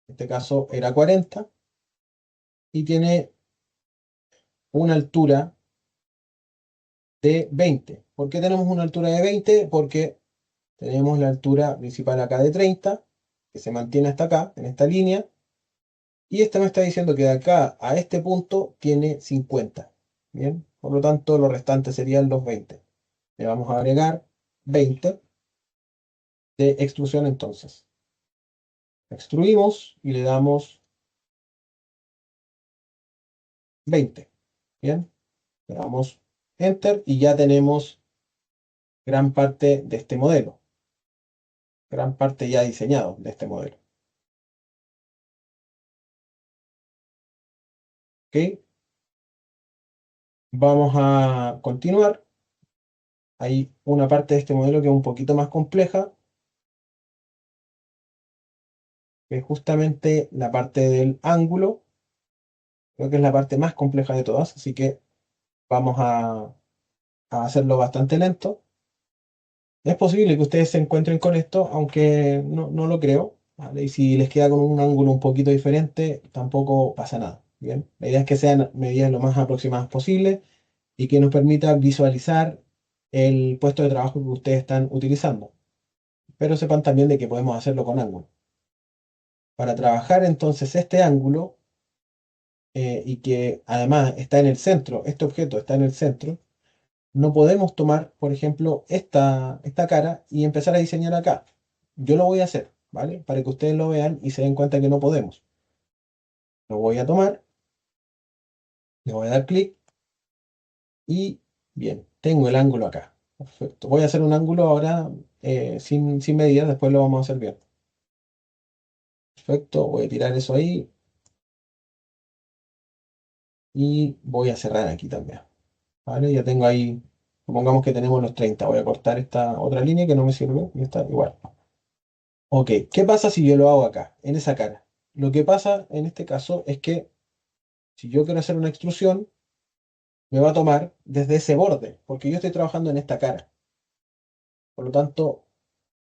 En este caso era 40. Y tiene una altura de 20. ¿Por qué tenemos una altura de 20? Porque tenemos la altura principal acá de 30, que se mantiene hasta acá, en esta línea. Y esta me está diciendo que de acá a este punto tiene 50. Bien, por lo tanto, lo restante serían los 20. Le vamos a agregar 20 de extrusión entonces. Extruimos y le damos 20. Bien, le damos Enter y ya tenemos gran parte de este modelo. Gran parte ya diseñado de este modelo. ¿Ok? Vamos a continuar. Hay una parte de este modelo que es un poquito más compleja, que es justamente la parte del ángulo. Creo que es la parte más compleja de todas, así que vamos a hacerlo bastante lento. Es posible que ustedes se encuentren con esto, aunque no lo creo, ¿vale? Y si les queda con un ángulo un poquito diferente, tampoco pasa nada. Bien, la idea es que sean medidas lo más aproximadas posible y que nos permita visualizar el puesto de trabajo que ustedes están utilizando. Pero sepan también de que podemos hacerlo con ángulo. Para trabajar entonces este ángulo y que además está en el centro, este objeto está en el centro, no podemos tomar, por ejemplo, esta cara y empezar a diseñar acá. Yo lo voy a hacer, ¿vale? Para que ustedes lo vean y se den cuenta que no podemos. Lo voy a tomar, le voy a dar clic y bien, tengo el ángulo acá. Perfecto. Voy a hacer un ángulo ahora sin medidas, después lo vamos a hacer bien. Perfecto, voy a tirar eso ahí y voy a cerrar aquí también. ¿Vale? Ya tengo ahí, supongamos que tenemos los 30. Voy a cortar esta otra línea que no me sirve y está igual. Ok, ¿qué pasa si yo lo hago acá, en esa cara? Lo que pasa en este caso es que si yo quiero hacer una extrusión, me va a tomar desde ese borde, porque yo estoy trabajando en esta cara. Por lo tanto,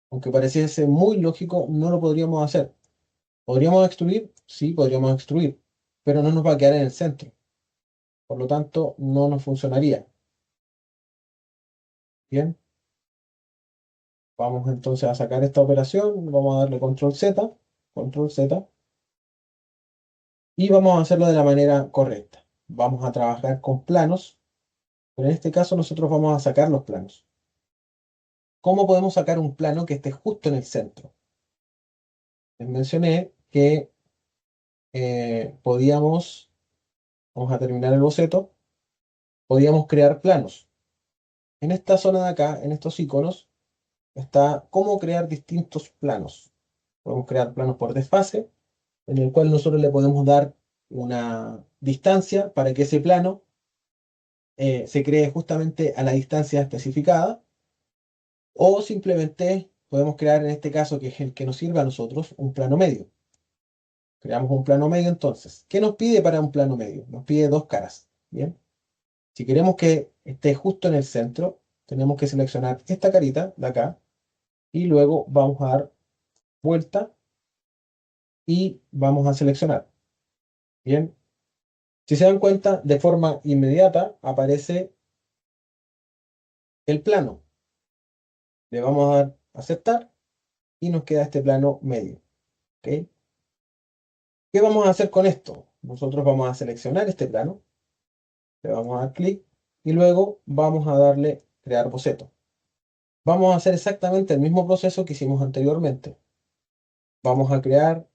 aunque pareciese muy lógico, no lo podríamos hacer. ¿Podríamos extruir? Sí, podríamos extruir, pero no nos va a quedar en el centro. Por lo tanto, no nos funcionaría. Bien, vamos entonces a sacar esta operación, vamos a darle control Z, y vamos a hacerlo de la manera correcta. Vamos a trabajar con planos, pero en este caso nosotros vamos a sacar los planos. ¿Cómo podemos sacar un plano que esté justo en el centro? Les mencioné que podíamos, vamos a terminar el boceto, podíamos crear planos. En esta zona de acá, en estos iconos, está cómo crear distintos planos. Podemos crear planos por desfase, en el cual nosotros le podemos dar una distancia para que ese plano se cree justamente a la distancia especificada, o simplemente podemos crear en este caso, que es el que nos sirve a nosotros, un plano medio. Creamos un plano medio entonces. ¿Qué nos pide para un plano medio? Nos pide dos caras. Bien. Si queremos que esté justo en el centro, tenemos que seleccionar esta carita de acá y luego vamos a dar vuelta y vamos a seleccionar. Bien. Si se dan cuenta, de forma inmediata aparece el plano. Le vamos a dar aceptar y nos queda este plano medio. ¿Ok? ¿Qué vamos a hacer con esto? Nosotros vamos a seleccionar este plano, le vamos a dar clic y luego vamos a darle crear boceto. Vamos a hacer exactamente el mismo proceso que hicimos anteriormente. Vamos a crear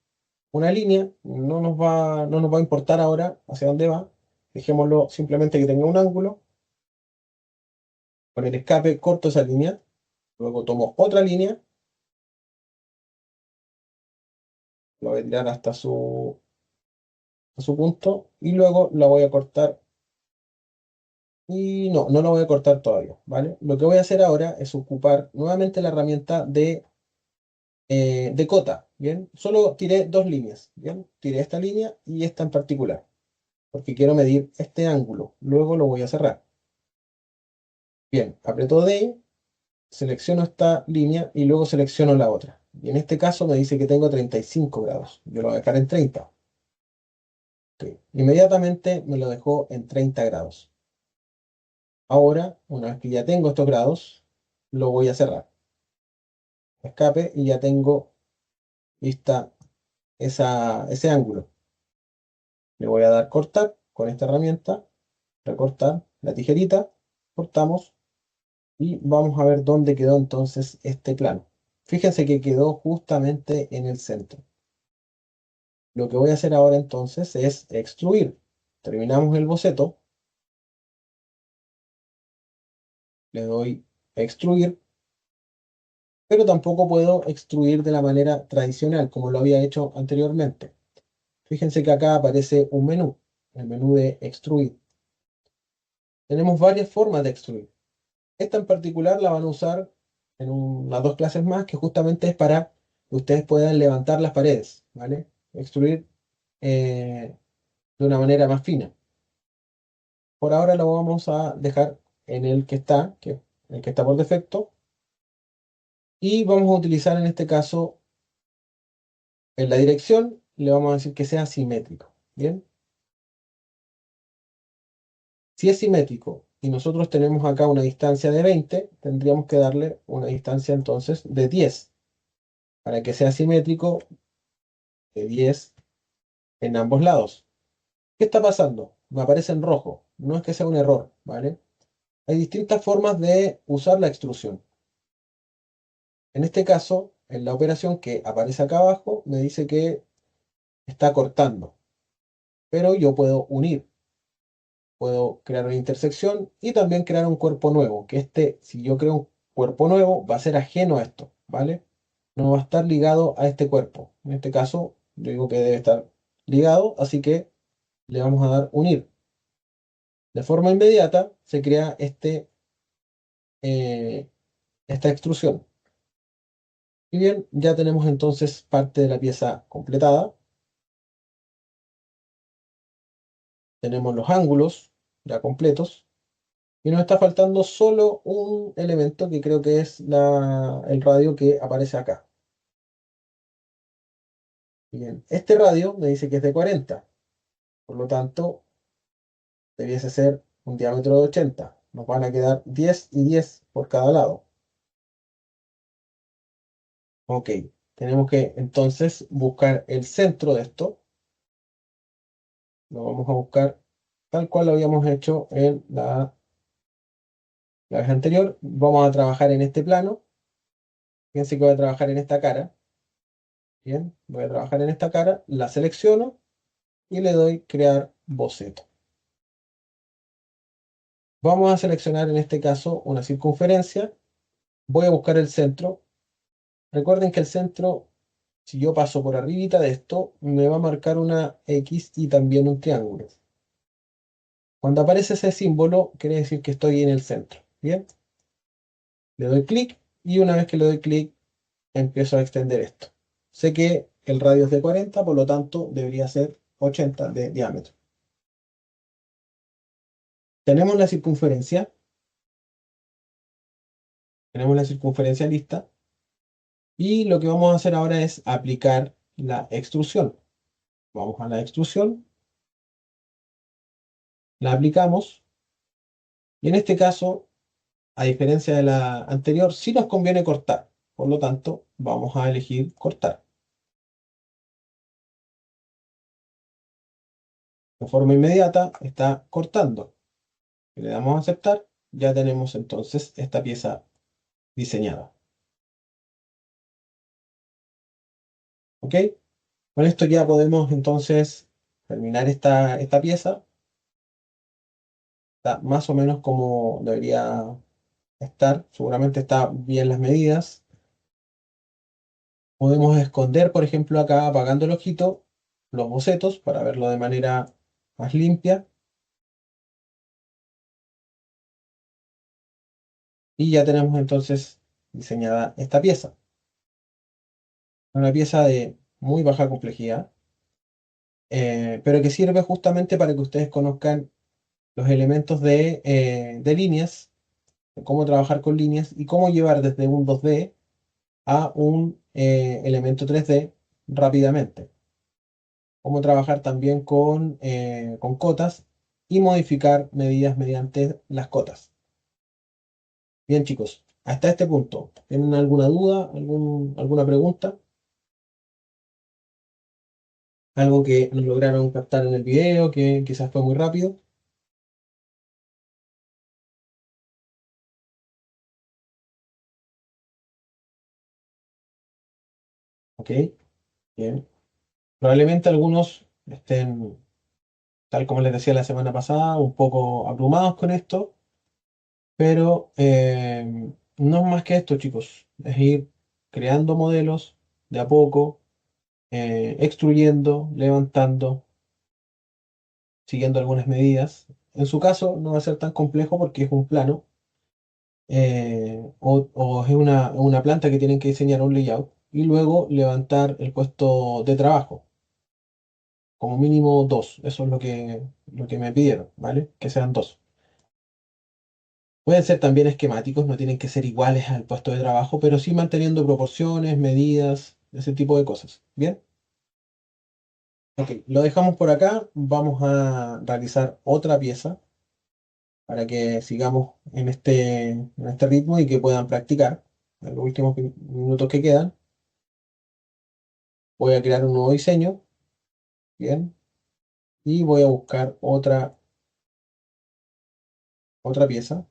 una línea, no nos va a importar ahora hacia dónde va. Dejémoslo simplemente que tenga un ángulo. Con el escape corto esa línea. Luego tomo otra línea. La voy a tirar hasta a su punto. Y luego la voy a cortar. Y no la voy a cortar todavía, ¿vale? Lo que voy a hacer ahora es ocupar nuevamente la herramienta de cota, ¿bien? Solo tiré dos líneas, ¿bien? Tiré esta línea y esta en particular, porque quiero medir este ángulo. Luego lo voy a cerrar. Bien, aprieto D, selecciono esta línea y luego selecciono la otra. Y en este caso me dice que tengo 35 grados. Yo lo voy a dejar en 30. Ok. Inmediatamente me lo dejó en 30 grados. Ahora, una vez que ya tengo estos grados, lo voy a cerrar. Escape y ya tengo vista ese ángulo. Le voy a dar cortar con esta herramienta, recortar la tijerita, cortamos y vamos a ver dónde quedó entonces este plano. Fíjense que quedó justamente en el centro. Lo que voy a hacer ahora entonces es extruir. Terminamos el boceto, le doy extruir, pero tampoco puedo extruir de la manera tradicional como lo había hecho anteriormente. Fíjense que acá aparece un menú, el menú de extruir. Tenemos varias formas de extruir. Esta en particular la van a usar en unas dos clases más, que justamente es para que ustedes puedan levantar las paredes, ¿vale? Extruir de una manera más fina. Por ahora lo vamos a dejar en el que está, el que está por defecto, y vamos a utilizar en este caso en la dirección, le vamos a decir que sea simétrico, ¿bien? Si es simétrico y nosotros tenemos acá una distancia de 20, tendríamos que darle una distancia entonces de 10. Para que sea simétrico, de 10 en ambos lados. ¿Qué está pasando? Me aparece en rojo. No es que sea un error, ¿vale? Hay distintas formas de usar la extrusión. En este caso, en la operación que aparece acá abajo, me dice que está cortando. Pero yo puedo unir. Puedo crear una intersección y también crear un cuerpo nuevo. Que si yo creo un cuerpo nuevo, va a ser ajeno a esto, ¿vale? No va a estar ligado a este cuerpo. En este caso, yo digo que debe estar ligado, así que le vamos a dar unir. De forma inmediata se crea eh, esta extrusión. Y bien, ya tenemos entonces parte de la pieza completada. Tenemos los ángulos ya completos. Y nos está faltando solo un elemento que creo que es el radio que aparece acá. Bien, este radio me dice que es de 40. Por lo tanto, debiese ser un diámetro de 80. Nos van a quedar 10 y 10 por cada lado. Ok, tenemos que entonces buscar el centro de esto. Lo vamos a buscar tal cual lo habíamos hecho en la vez anterior. Vamos a trabajar en este plano. Fíjense que voy a trabajar en esta cara. Bien, voy a trabajar en esta cara, la selecciono y le doy crear boceto. Vamos a seleccionar en este caso una circunferencia. Voy a buscar el centro. Recuerden que el centro, si yo paso por arribita de esto, me va a marcar una X y también un triángulo. Cuando aparece ese símbolo, quiere decir que estoy en el centro. Bien, le doy clic y una vez que le doy clic, empiezo a extender esto. Sé que el radio es de 40, por lo tanto debería ser 80 de diámetro. Tenemos la circunferencia, lista y lo que vamos a hacer ahora es aplicar la extrusión. Vamos a la extrusión, la aplicamos y en este caso, a diferencia de la anterior, sí nos conviene cortar. Por lo tanto, vamos a elegir cortar. De forma inmediata está cortando. Le damos a aceptar, ya tenemos entonces esta pieza diseñada. ¿Ok? Con esto ya podemos entonces terminar esta pieza. Está más o menos como debería estar. Seguramente está bien las medidas. Podemos esconder, por ejemplo, acá apagando el ojito, los bocetos para verlo de manera más limpia. Y ya tenemos entonces diseñada esta pieza. Una pieza de muy baja complejidad, pero que sirve justamente para que ustedes conozcan los elementos de líneas, de cómo trabajar con líneas y cómo llevar desde un 2D a un elemento 3D rápidamente. Cómo trabajar también con cotas y modificar medidas mediante las cotas. Bien, chicos, hasta este punto, ¿tienen alguna duda, alguna pregunta? Algo que no lograron captar en el video, que quizás fue muy rápido. Ok, bien. Probablemente algunos estén, tal como les decía la semana pasada, un poco abrumados con esto, pero no es más que esto, chicos. Es ir creando modelos de a poco, extruyendo, levantando, siguiendo algunas medidas. En su caso no va a ser tan complejo porque es un plano o es una planta que tienen que diseñar un layout y luego levantar el puesto de trabajo, como mínimo dos. Eso es lo que me pidieron, ¿vale? Que sean dos. Pueden ser también esquemáticos, no tienen que ser iguales al puesto de trabajo, pero sí manteniendo proporciones, medidas, ese tipo de cosas. ¿Bien? Ok, lo dejamos por acá. Vamos a realizar otra pieza para que sigamos en este ritmo y que puedan practicar en los últimos minutos que quedan. Voy a crear un nuevo diseño, bien, y voy a buscar otra pieza.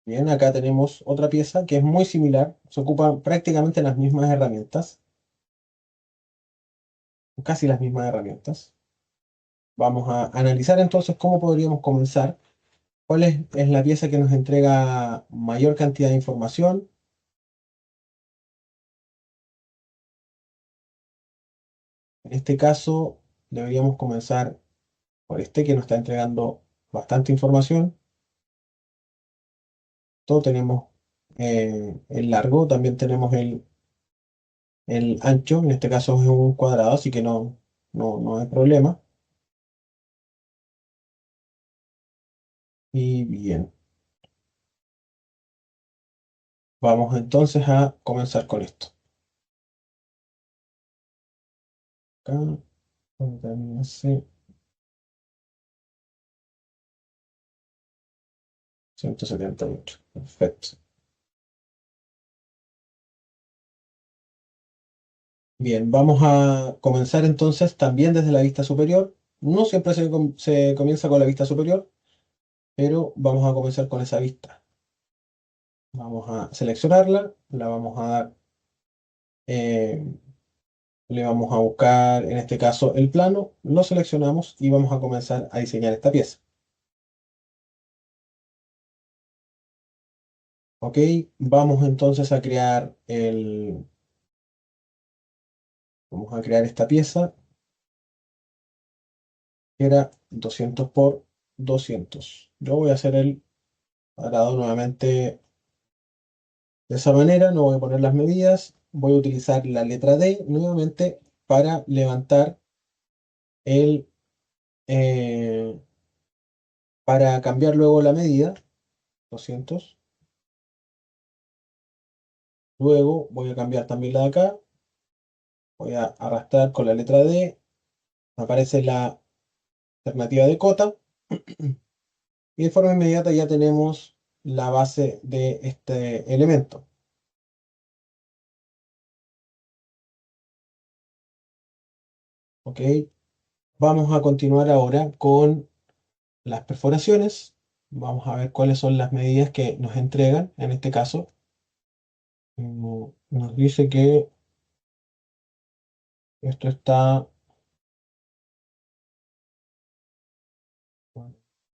Bien, acá tenemos otra pieza que es muy similar, se ocupan prácticamente las mismas herramientas, casi las mismas herramientas. Vamos a analizar entonces cómo podríamos comenzar, cuál es la pieza que nos entrega mayor cantidad de información. En este caso, deberíamos comenzar por este que nos está entregando bastante información. Todo tenemos el largo, también tenemos el ancho, en este caso es un cuadrado, así que no hay problema. Y bien, vamos entonces a comenzar con esto. Acá, contaminación, 178. Perfecto. Bien, vamos a comenzar entonces también desde la vista superior. No siempre se comienza con la vista superior, pero vamos a comenzar con esa vista. Vamos a seleccionarla, la vamos a dar, eh, le vamos a buscar en este caso el plano, lo seleccionamos y vamos a comenzar a diseñar esta pieza. Ok, vamos entonces vamos a crear esta pieza que era 200 por 200. Yo voy a hacer el cuadrado nuevamente de esa manera, no voy a poner las medidas, voy a utilizar la letra D nuevamente para levantar el, eh, para cambiar luego la medida, 200. Luego voy a cambiar también la de acá, voy a arrastrar con la letra D, me aparece la alternativa de cota y de forma inmediata ya tenemos la base de este elemento. ¿Ok? Vamos a continuar ahora con las perforaciones. Vamos a ver cuáles son las medidas que nos entregan. En este caso, nos dice que esto está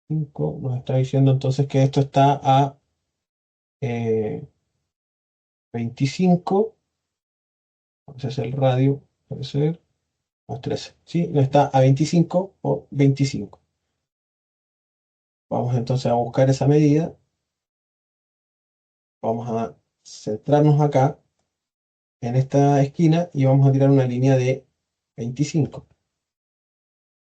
5, nos está diciendo entonces que esto está a 25, ese es el radio, puede ser, o 13, ¿sí? No está a 25 o 25. Vamos entonces a buscar esa medida, vamos a centrarnos acá en esta esquina y vamos a tirar una línea de 25.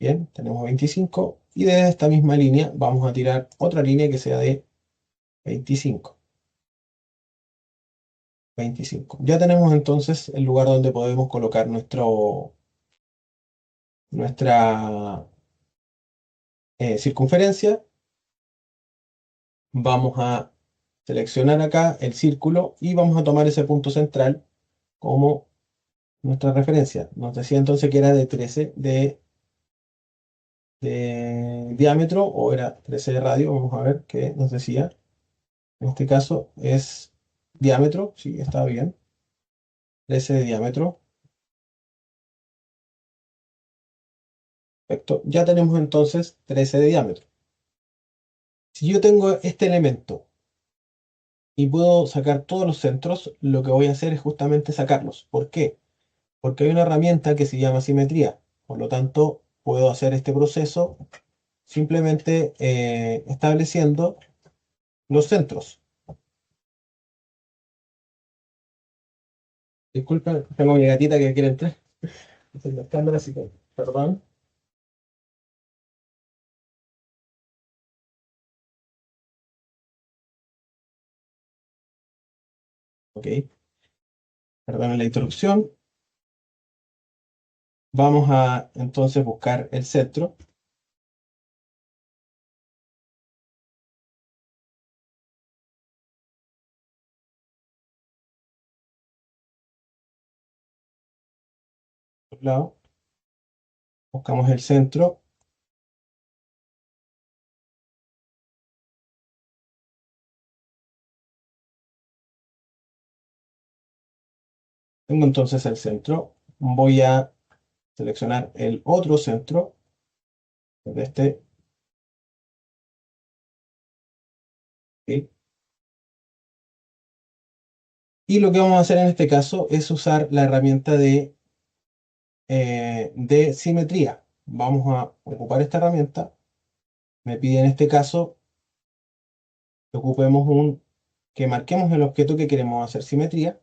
Bien, tenemos 25 y desde esta misma línea vamos a tirar otra línea que sea de 25. 25. Ya tenemos entonces el lugar donde podemos colocar nuestra circunferencia. Vamos a seleccionar acá el círculo y vamos a tomar ese punto central como nuestra referencia. Nos decía entonces que era de 13 de diámetro o era 13 de radio. Vamos a ver qué nos decía. En este caso es diámetro, sí, está bien. 13 de diámetro. Perfecto. Ya tenemos entonces 13 de diámetro. Si yo tengo este elemento y puedo sacar todos los centros, lo que voy a hacer es justamente sacarlos. ¿Por qué? Porque hay una herramienta que se llama simetría. Por lo tanto, puedo hacer este proceso simplemente estableciendo los centros. Disculpen, tengo mi gatita que quiere entrar. Estoy en la cámara, así que, perdón. Ok, perdón la interrupción. Vamos a entonces buscar el centro. Por un lado, buscamos el centro. Tengo entonces el centro. Voy a seleccionar el otro centro de este. ¿Ok? Y lo que vamos a hacer en este caso es usar la herramienta de simetría. Vamos a ocupar esta herramienta. Me pide en este caso que que marquemos el objeto que queremos hacer simetría,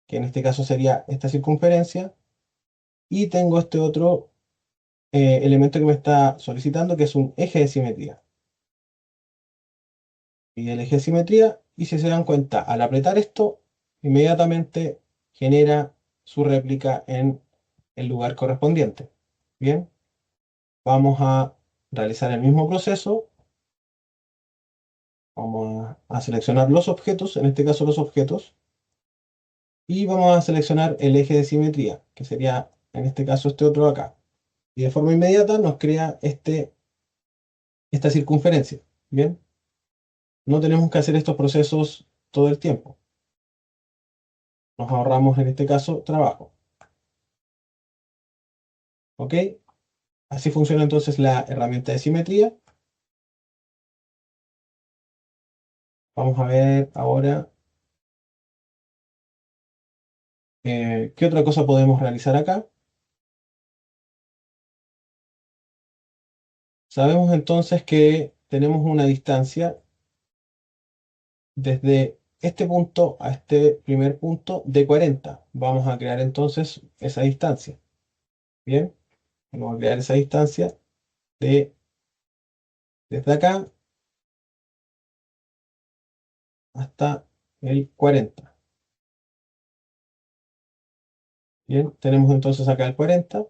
que en este caso sería esta circunferencia. Y tengo este otro elemento que me está solicitando, que es un eje de simetría. Y el eje de simetría, y si se dan cuenta, al apretar esto, inmediatamente genera su réplica en el lugar correspondiente. Bien, vamos a realizar el mismo proceso. Vamos a seleccionar los objetos, en este caso los objetos, y vamos a seleccionar el eje de simetría, que sería en este caso este otro de acá. Y de forma inmediata nos crea esta circunferencia. Bien, no tenemos que hacer estos procesos todo el tiempo. Nos ahorramos en este caso trabajo. ¿Ok? Así funciona entonces la herramienta de simetría. Vamos a ver ahora qué otra cosa podemos realizar acá. Sabemos entonces que tenemos una distancia desde este punto a este primer punto de 40. Vamos a crear entonces esa distancia. Bien, vamos a crear esa distancia desde acá hasta el 40. Bien, tenemos entonces acá el 40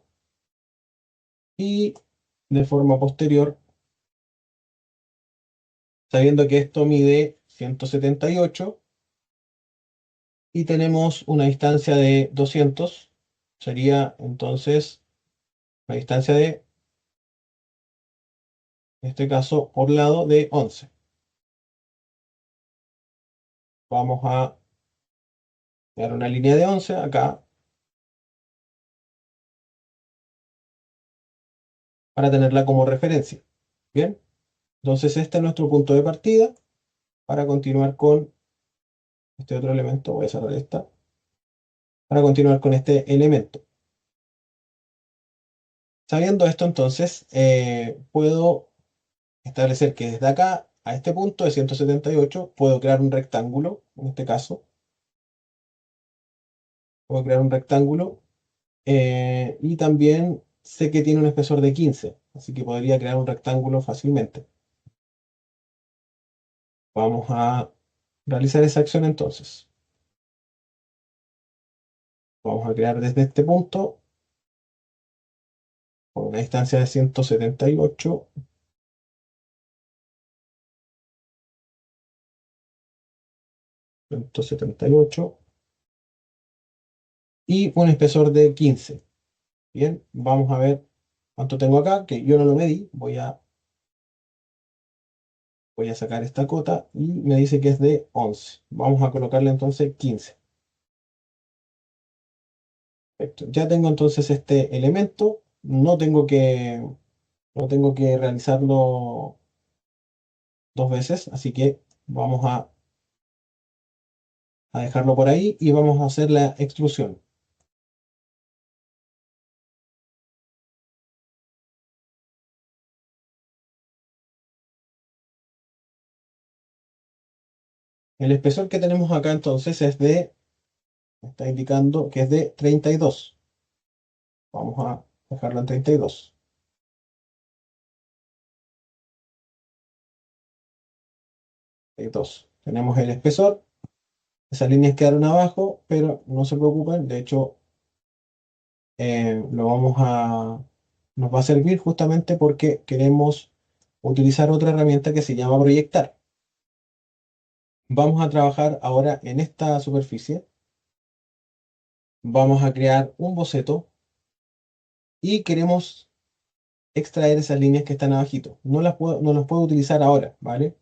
y de forma posterior, sabiendo que esto mide 178 y tenemos una distancia de 200, sería entonces una distancia de, en este caso, por lado de 11. Vamos a dar una línea de 11 acá para tenerla como referencia. Bien, entonces este es nuestro punto de partida para continuar con este otro elemento. Voy a cerrar esta. Para continuar con este elemento. Sabiendo esto, entonces, puedo establecer que desde acá a este punto de 178 puedo crear un rectángulo, en este caso. Puedo crear un rectángulo y también sé que tiene un espesor de 15, así que podría crear un rectángulo fácilmente. Vamos a realizar esa acción entonces. Vamos a crear desde este punto, con una distancia de 178, 178 y un espesor de 15. Bien, vamos a ver cuánto tengo acá, que yo no lo medí. Voy a sacar esta cota y me dice que es de 11. Vamos a colocarle entonces 15. Perfecto. Ya tengo entonces este elemento. No tengo que realizarlo dos veces, así que vamos a dejarlo por ahí y vamos a hacer la extrusión. El espesor que tenemos acá entonces me está indicando que es de 32. Vamos a dejarlo en 32. 32. Tenemos el espesor. Esas líneas quedaron abajo, pero no se preocupen. De hecho, lo nos va a servir justamente porque queremos utilizar otra herramienta que se llama proyectar. Vamos a trabajar ahora en esta superficie. Vamos a crear un boceto y queremos extraer esas líneas que están abajito. No las puedo utilizar ahora, ¿vale?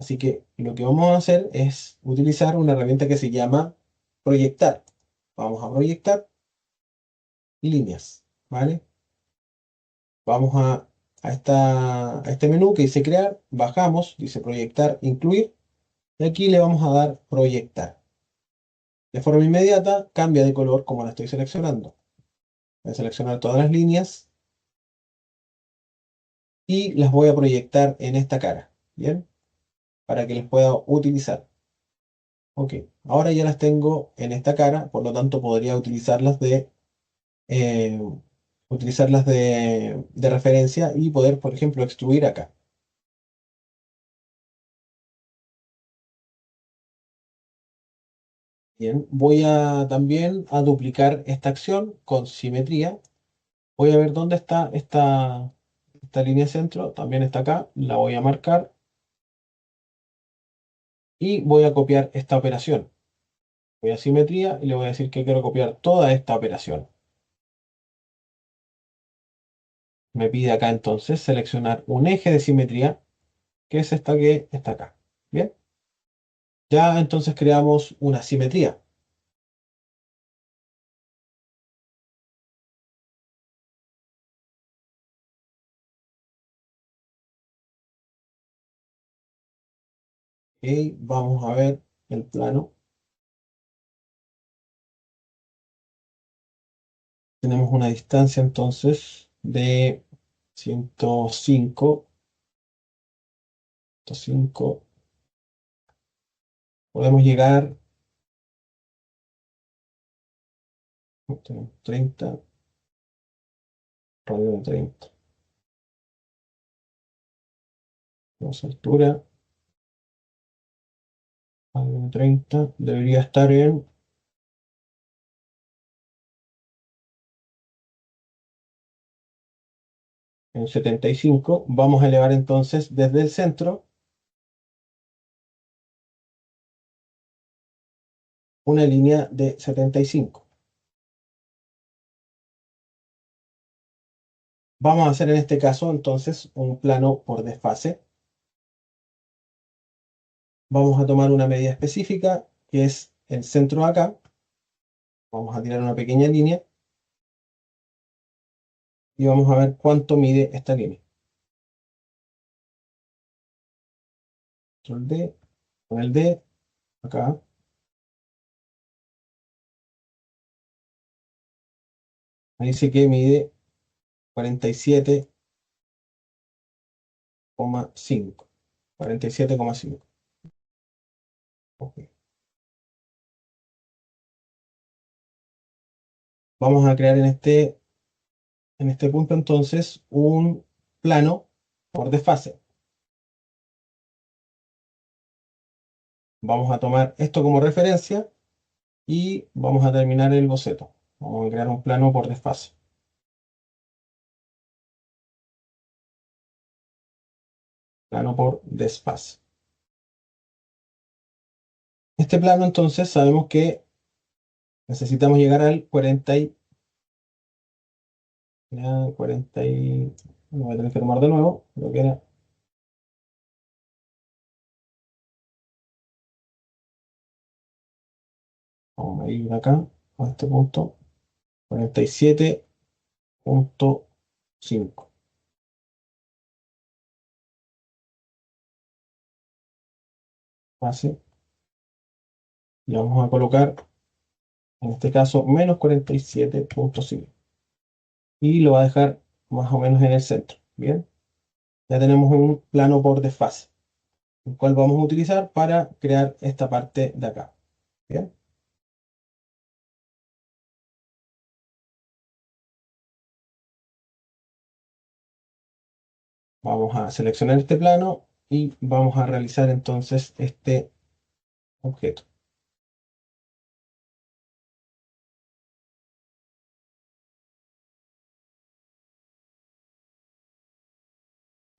Así que lo que vamos a hacer es utilizar una herramienta que se llama proyectar. Vamos a proyectar líneas, ¿vale? Vamos a este menú que dice crear, bajamos, dice proyectar, incluir, y aquí le vamos a dar proyectar. De forma inmediata cambia de color como la estoy seleccionando. Voy a seleccionar todas las líneas y las voy a proyectar en esta cara, ¿bien? Para que las pueda utilizar. Ok, ahora ya las tengo en esta cara, por lo tanto podría eh, utilizarlas de referencia y poder, por ejemplo, extruir acá. Bien, voy a también a duplicar esta acción con simetría. Voy a ver dónde está esta línea centro. También está acá. La voy a marcar y voy a copiar esta operación. Voy a simetría y le voy a decir que quiero copiar toda esta operación. Me pide acá entonces seleccionar un eje de simetría, que es esta que está acá. Bien, ya entonces creamos una simetría. Y vamos a ver el plano. Tenemos una distancia entonces de 105. 105. Podemos llegar, tenemos 30, radio de 30. Tenemos altura, radio de 30. Debería estar en 75. Vamos a elevar entonces desde el centro una línea de 75. Vamos a hacer en este caso entonces un plano por desfase. Vamos a tomar una medida específica, que es el centro de acá. Vamos a tirar una pequeña línea y vamos a ver cuánto mide esta línea. Control D, con el D, acá. Me dice que mide 47,5. 47,5. Ok. Vamos a crear en este punto entonces un plano por desfase. Vamos a tomar esto como referencia y vamos a terminar el boceto. Vamos a crear un plano por desfase. Plano por desfase. Este plano entonces sabemos que necesitamos llegar al 40 y... ya, 40 y... Lo voy a tener que tomar de nuevo. Lo que era... Vamos a ir acá, a este punto. 47,5. Base. Y vamos a colocar, en este caso, menos 47,5. Y lo va a dejar más o menos en el centro. Bien. Ya tenemos un plano por desfase, el cual vamos a utilizar para crear esta parte de acá. Bien. Vamos a seleccionar este plano y vamos a realizar entonces este objeto.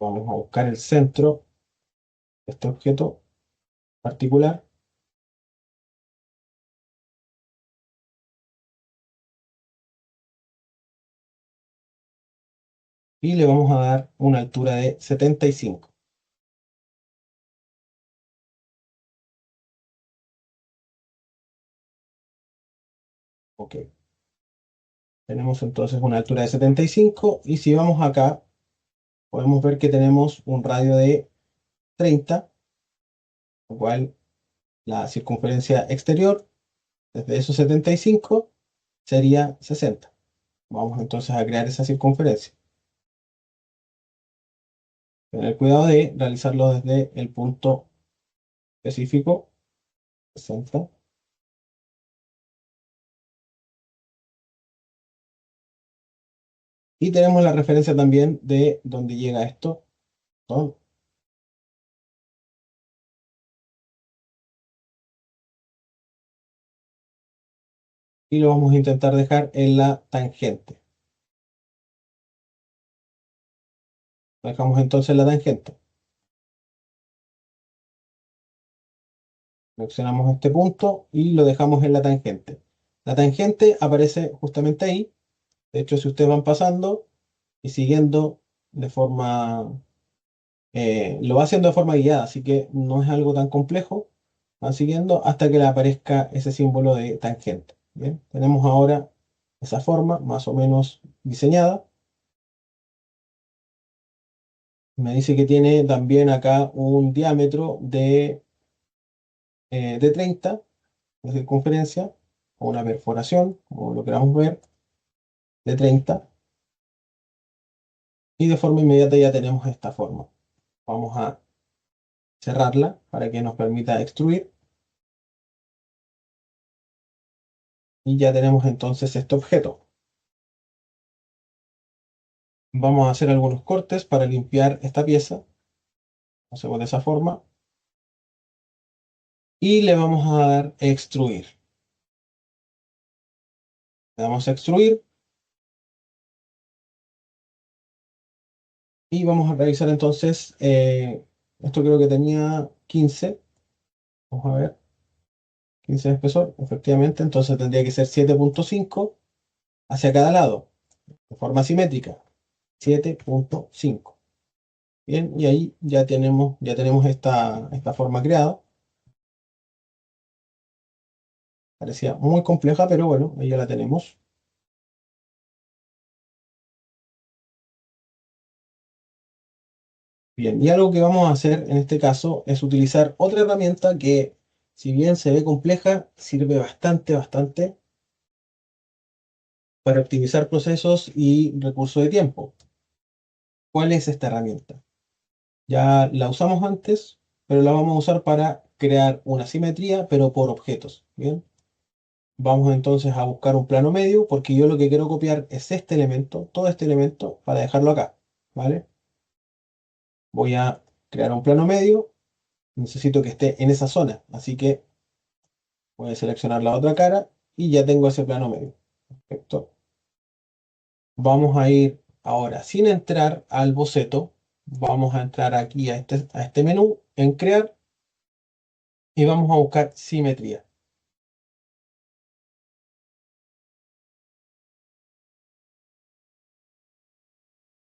Vamos a buscar el centro de este objeto particular y le vamos a dar una altura de 75. Ok. Tenemos entonces una altura de 75 y si vamos acá, podemos ver que tenemos un radio de 30, lo cual la circunferencia exterior desde esos 75 sería 60. Vamos entonces a crear esa circunferencia. Tener cuidado de realizarlo desde el punto específico, 60. Y tenemos la referencia también de dónde llega esto, ¿no? Y lo vamos a intentar dejar en la tangente. Lo dejamos entonces en la tangente. Seleccionamos este punto y lo dejamos en la tangente. La tangente aparece justamente ahí. De hecho, si ustedes van pasando y siguiendo de forma, lo va haciendo de forma guiada, así que no es algo tan complejo. Van siguiendo hasta que le aparezca ese símbolo de tangente. Bien, tenemos ahora esa forma más o menos diseñada. Me dice que tiene también acá un diámetro de 30 de circunferencia, o una perforación, como lo queramos ver, de 30. Y de forma inmediata ya tenemos esta forma. Vamos a cerrarla para que nos permita extruir. Y ya tenemos entonces este objeto. Vamos a hacer algunos cortes para limpiar esta pieza. Lo hacemos de esa forma. Y le vamos a dar extruir. Le damos a extruir. Y vamos a revisar entonces, esto creo que tenía 15. Vamos a ver, 15 de espesor, efectivamente, entonces tendría que ser 7,5 hacia cada lado, de forma simétrica. 7.5. Bien, y ahí ya tenemos esta forma creada. Parecía muy compleja, pero bueno, ahí ya la tenemos. Bien, y algo que vamos a hacer en este caso es utilizar otra herramienta que, si bien se ve compleja, sirve bastante para optimizar procesos y recursos de tiempo. ¿Cuál es esta herramienta? Ya la usamos antes, pero la vamos a usar para crear una simetría, pero por objetos. Bien, vamos entonces a buscar un plano medio, porque yo lo que quiero copiar es este elemento, todo este elemento, para dejarlo acá. ¿Vale? Voy a crear un plano medio, necesito que esté en esa zona, así que voy a seleccionar la otra cara y ya tengo ese plano medio. Perfecto. Vamos a ir ahora, sin entrar al boceto, vamos a entrar aquí a este menú, en crear, y vamos a buscar simetría.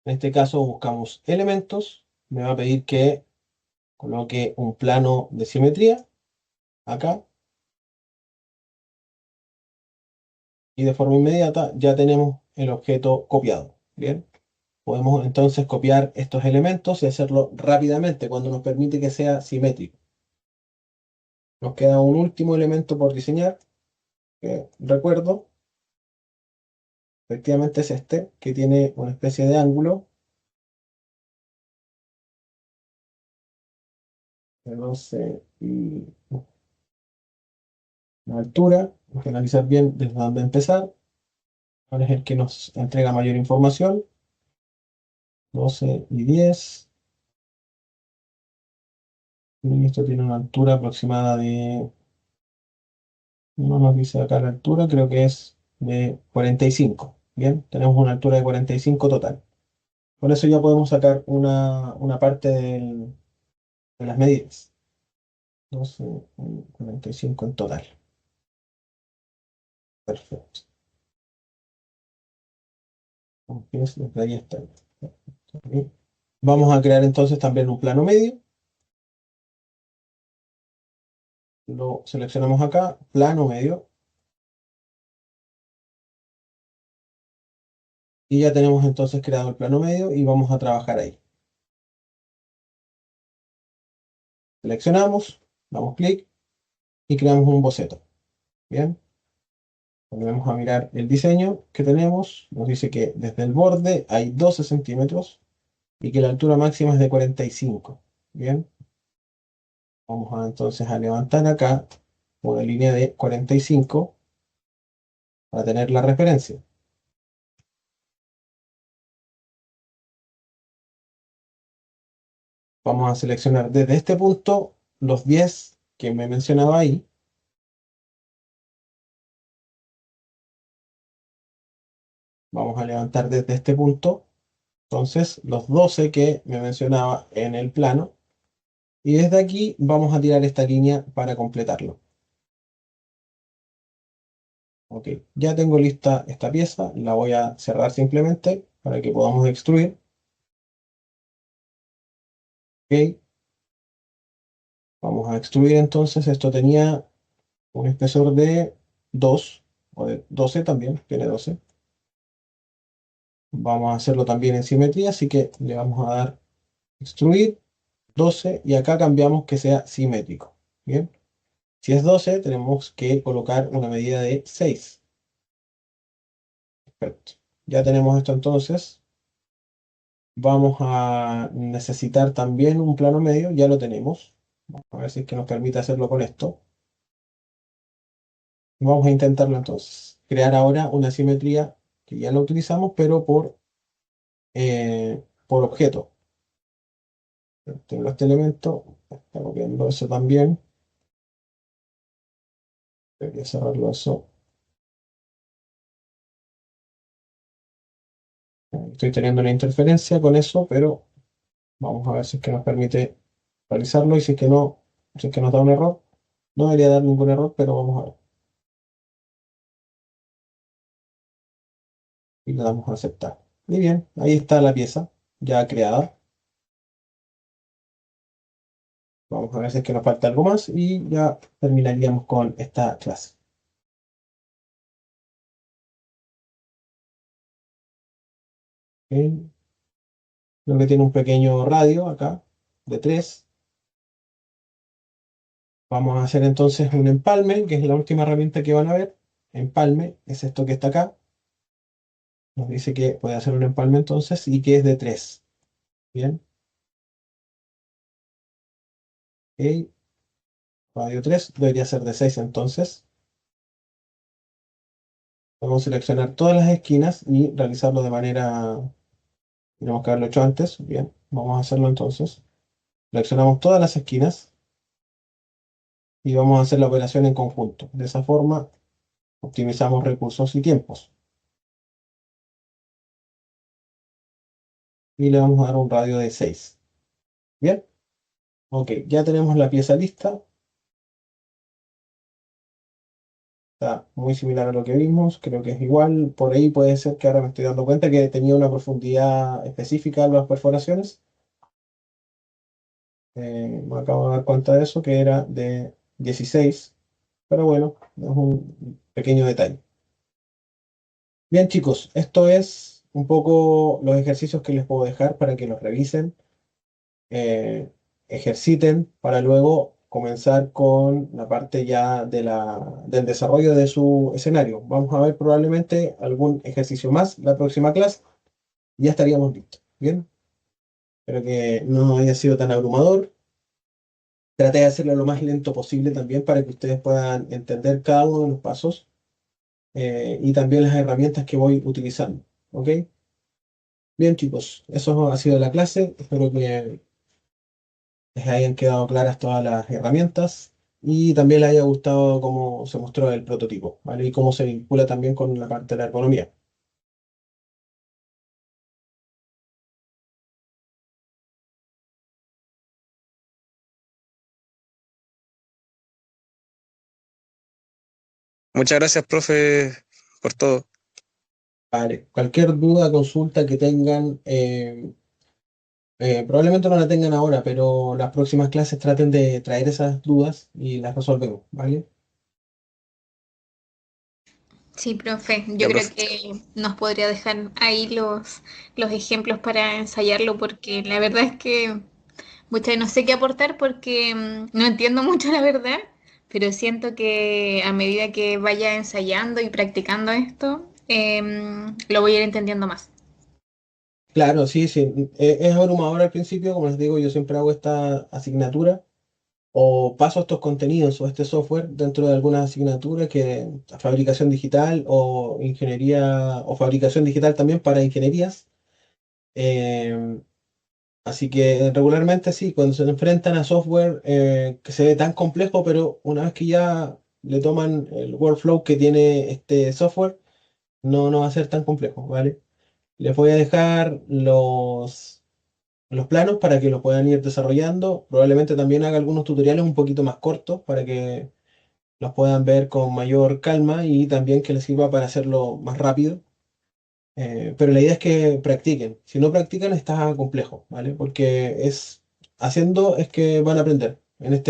En este caso buscamos elementos, me va a pedir que coloque un plano de simetría acá, y de forma inmediata ya tenemos el objeto copiado. Bien, podemos entonces copiar estos elementos y hacerlo rápidamente cuando nos permite que sea simétrico. Nos queda un último elemento por diseñar, que recuerdo, efectivamente es este, que tiene una especie de ángulo de 12 y la altura. Vamos a analizar bien desde dónde empezar. Ahora es el que nos entrega mayor información. 12 y 10. Y esto tiene una altura aproximada de, no nos dice acá la altura, creo que es de 45. Bien, tenemos una altura de 45 total. Con eso ya podemos sacar una parte de las medidas. 12, 45 en total. Perfecto. Desde ahí está. Ok. Vamos a crear entonces también un plano medio. Lo seleccionamos acá, plano medio. Y ya tenemos entonces creado el plano medio y vamos a trabajar ahí. Seleccionamos, damos clic y creamos un boceto. Bien. Volvemos a mirar el diseño que tenemos. Nos dice que desde el borde hay 12 centímetros y que la altura máxima es de 45. Bien. Vamos entonces a levantar acá una línea de 45 para tener la referencia. Vamos a seleccionar desde este punto los 10 que me mencionaba ahí. Vamos a levantar desde este punto, entonces, los 12 que me mencionaba en el plano. Y desde aquí vamos a tirar esta línea para completarlo. Ok, ya tengo lista esta pieza, la voy a cerrar simplemente para que podamos extruir. Ok, vamos a extruir entonces, esto tenía un espesor de 2, o de 12 también, tiene 12. Vamos a hacerlo también en simetría, así que le vamos a dar extruir 12 y acá cambiamos que sea simétrico. Bien, si es 12 tenemos que colocar una medida de 6. Perfecto. Ya tenemos esto entonces. Vamos a necesitar también un plano medio, ya lo tenemos. Vamos a ver si es que nos permite hacerlo con esto. Vamos a intentarlo entonces. Crear ahora una simetría que ya la utilizamos, pero por objeto. Tengo este elemento, está copiando eso también. Debería cerrarlo eso. Estoy teniendo una interferencia con eso, pero vamos a ver si es que nos permite realizarlo y si es que no, si es que nos da un error. No debería dar ningún error, pero vamos a ver. Y le damos a aceptar. Muy bien, ahí está la pieza ya creada. Vamos a ver si es que nos falta algo más y ya terminaríamos con esta clase. Ok. Lo que tiene un pequeño radio acá de 3. Vamos a hacer entonces un empalme, que es la última herramienta que van a ver. Empalme es esto que está acá. Nos dice que puede hacer un empalme entonces y que es de 3. Bien. Ok. Radio 3 debería ser de 6 entonces. Vamos a seleccionar todas las esquinas y realizarlo de manera... Tenemos que haberlo hecho antes. Bien, vamos a hacerlo entonces. Seleccionamos todas las esquinas y vamos a hacer la operación en conjunto. De esa forma optimizamos recursos y tiempos. Y le vamos a dar un radio de 6. Bien, ok, ya tenemos la pieza lista. Está muy similar a lo que vimos, creo que es igual. Por ahí puede ser que ahora me estoy dando cuenta que tenía una profundidad específica las perforaciones. Me acabo de dar cuenta de eso, que era de 16. Pero bueno, es un pequeño detalle. Bien, chicos, esto es un poco los ejercicios que les puedo dejar para que los revisen, eh, ejerciten para luego comenzar con la parte ya del desarrollo de su escenario. Vamos a ver probablemente algún ejercicio más la próxima clase y ya estaríamos listos. Bien, espero que no haya sido tan abrumador. Traté de hacerlo lo más lento posible también para que ustedes puedan entender cada uno de los pasos y también las herramientas que voy utilizando. ¿Ok? Bien, chicos, eso ha sido la clase. Espero que les hayan quedado claras todas las herramientas y también les haya gustado cómo se mostró el prototipo, ¿vale? Y cómo se vincula también con la parte de la ergonomía. Muchas gracias, profe, por todo. Vale, cualquier duda, consulta que tengan, probablemente no la tengan ahora, pero las próximas clases traten de traer esas dudas y las resolvemos, ¿vale? Sí, profe, yo Ya, creo profe. que nos podría dejar ahí los ejemplos para ensayarlo porque la verdad es que muchas no sé qué aportar porque no entiendo mucho la verdad, pero siento que a medida que vaya ensayando y practicando esto, lo voy a ir entendiendo más. Claro, sí, sí. Es abrumador al principio, como les digo, yo siempre hago esta asignatura o paso estos contenidos o este software dentro de alguna asignatura que fabricación digital o ingeniería o fabricación digital también para ingenierías. Eh, Así que regularmente sí, cuando se enfrentan a software que se ve tan complejo, pero una vez que ya le toman el workflow que tiene este software, no va a ser tan complejo, ¿vale? Les voy a dejar los planos para que lo puedan ir desarrollando. Probablemente también haga algunos tutoriales un poquito más cortos para que los puedan ver con mayor calma y también que les sirva para hacerlo más rápido. Pero la idea es que practiquen. Si no practican está complejo, ¿vale? Porque haciendo es que van a aprender.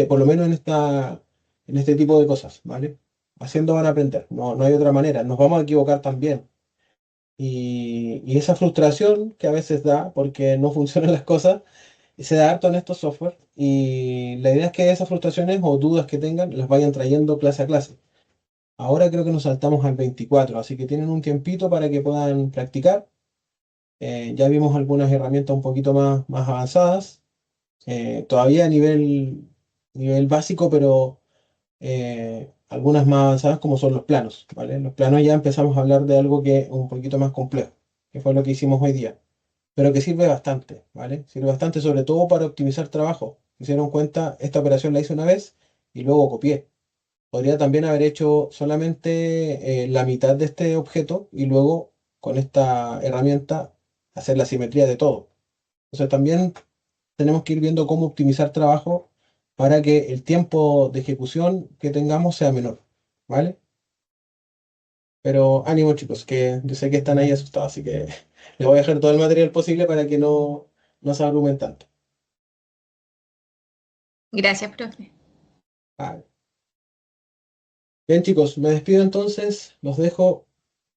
Por lo menos en este tipo de cosas, ¿vale? Haciendo van a aprender. No hay otra manera. Nos vamos a equivocar también. Y esa frustración que a veces da porque no funcionan las cosas, se da harto en estos software. Y la idea es que esas frustraciones o dudas que tengan las vayan trayendo clase a clase. Ahora creo que nos saltamos al 24, así que tienen un tiempito para que puedan practicar. Ya vimos algunas herramientas un poquito más avanzadas, todavía a nivel básico, pero algunas más avanzadas como son los planos, ¿vale? Los planos ya empezamos a hablar de algo que es un poquito más complejo, que fue lo que hicimos hoy día, pero que sirve bastante, ¿vale? Sirve bastante sobre todo para optimizar trabajo. Si se dieron cuenta, esta operación la hice una vez y luego copié. Podría también haber hecho solamente la mitad de este objeto y luego con esta herramienta hacer la simetría de todo. Entonces también tenemos que ir viendo cómo optimizar trabajo para que el tiempo de ejecución que tengamos sea menor, ¿vale? Pero ánimo, chicos, que yo sé que están ahí asustados, así que les voy a dejar todo el material posible para que no se abrumen tanto. Gracias, profe. Vale. Bien, chicos, me despido entonces, los dejo,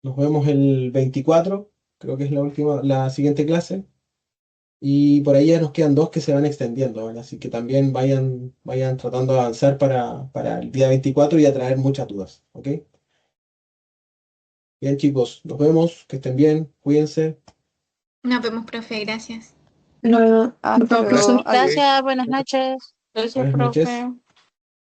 nos vemos el 24, creo que es la siguiente clase, y por ahí ya nos quedan dos que se van extendiendo, ¿vale? Así que también vayan tratando de avanzar para el día 24 y atraer muchas dudas, ¿ok? Bien, chicos, nos vemos, que estén bien, cuídense. Nos vemos, profe. Gracias. Luego, hasta Nos vemos, luego. profesor. Adiós. Gracias, buenas noches. Gracias, Buenas noches. profe.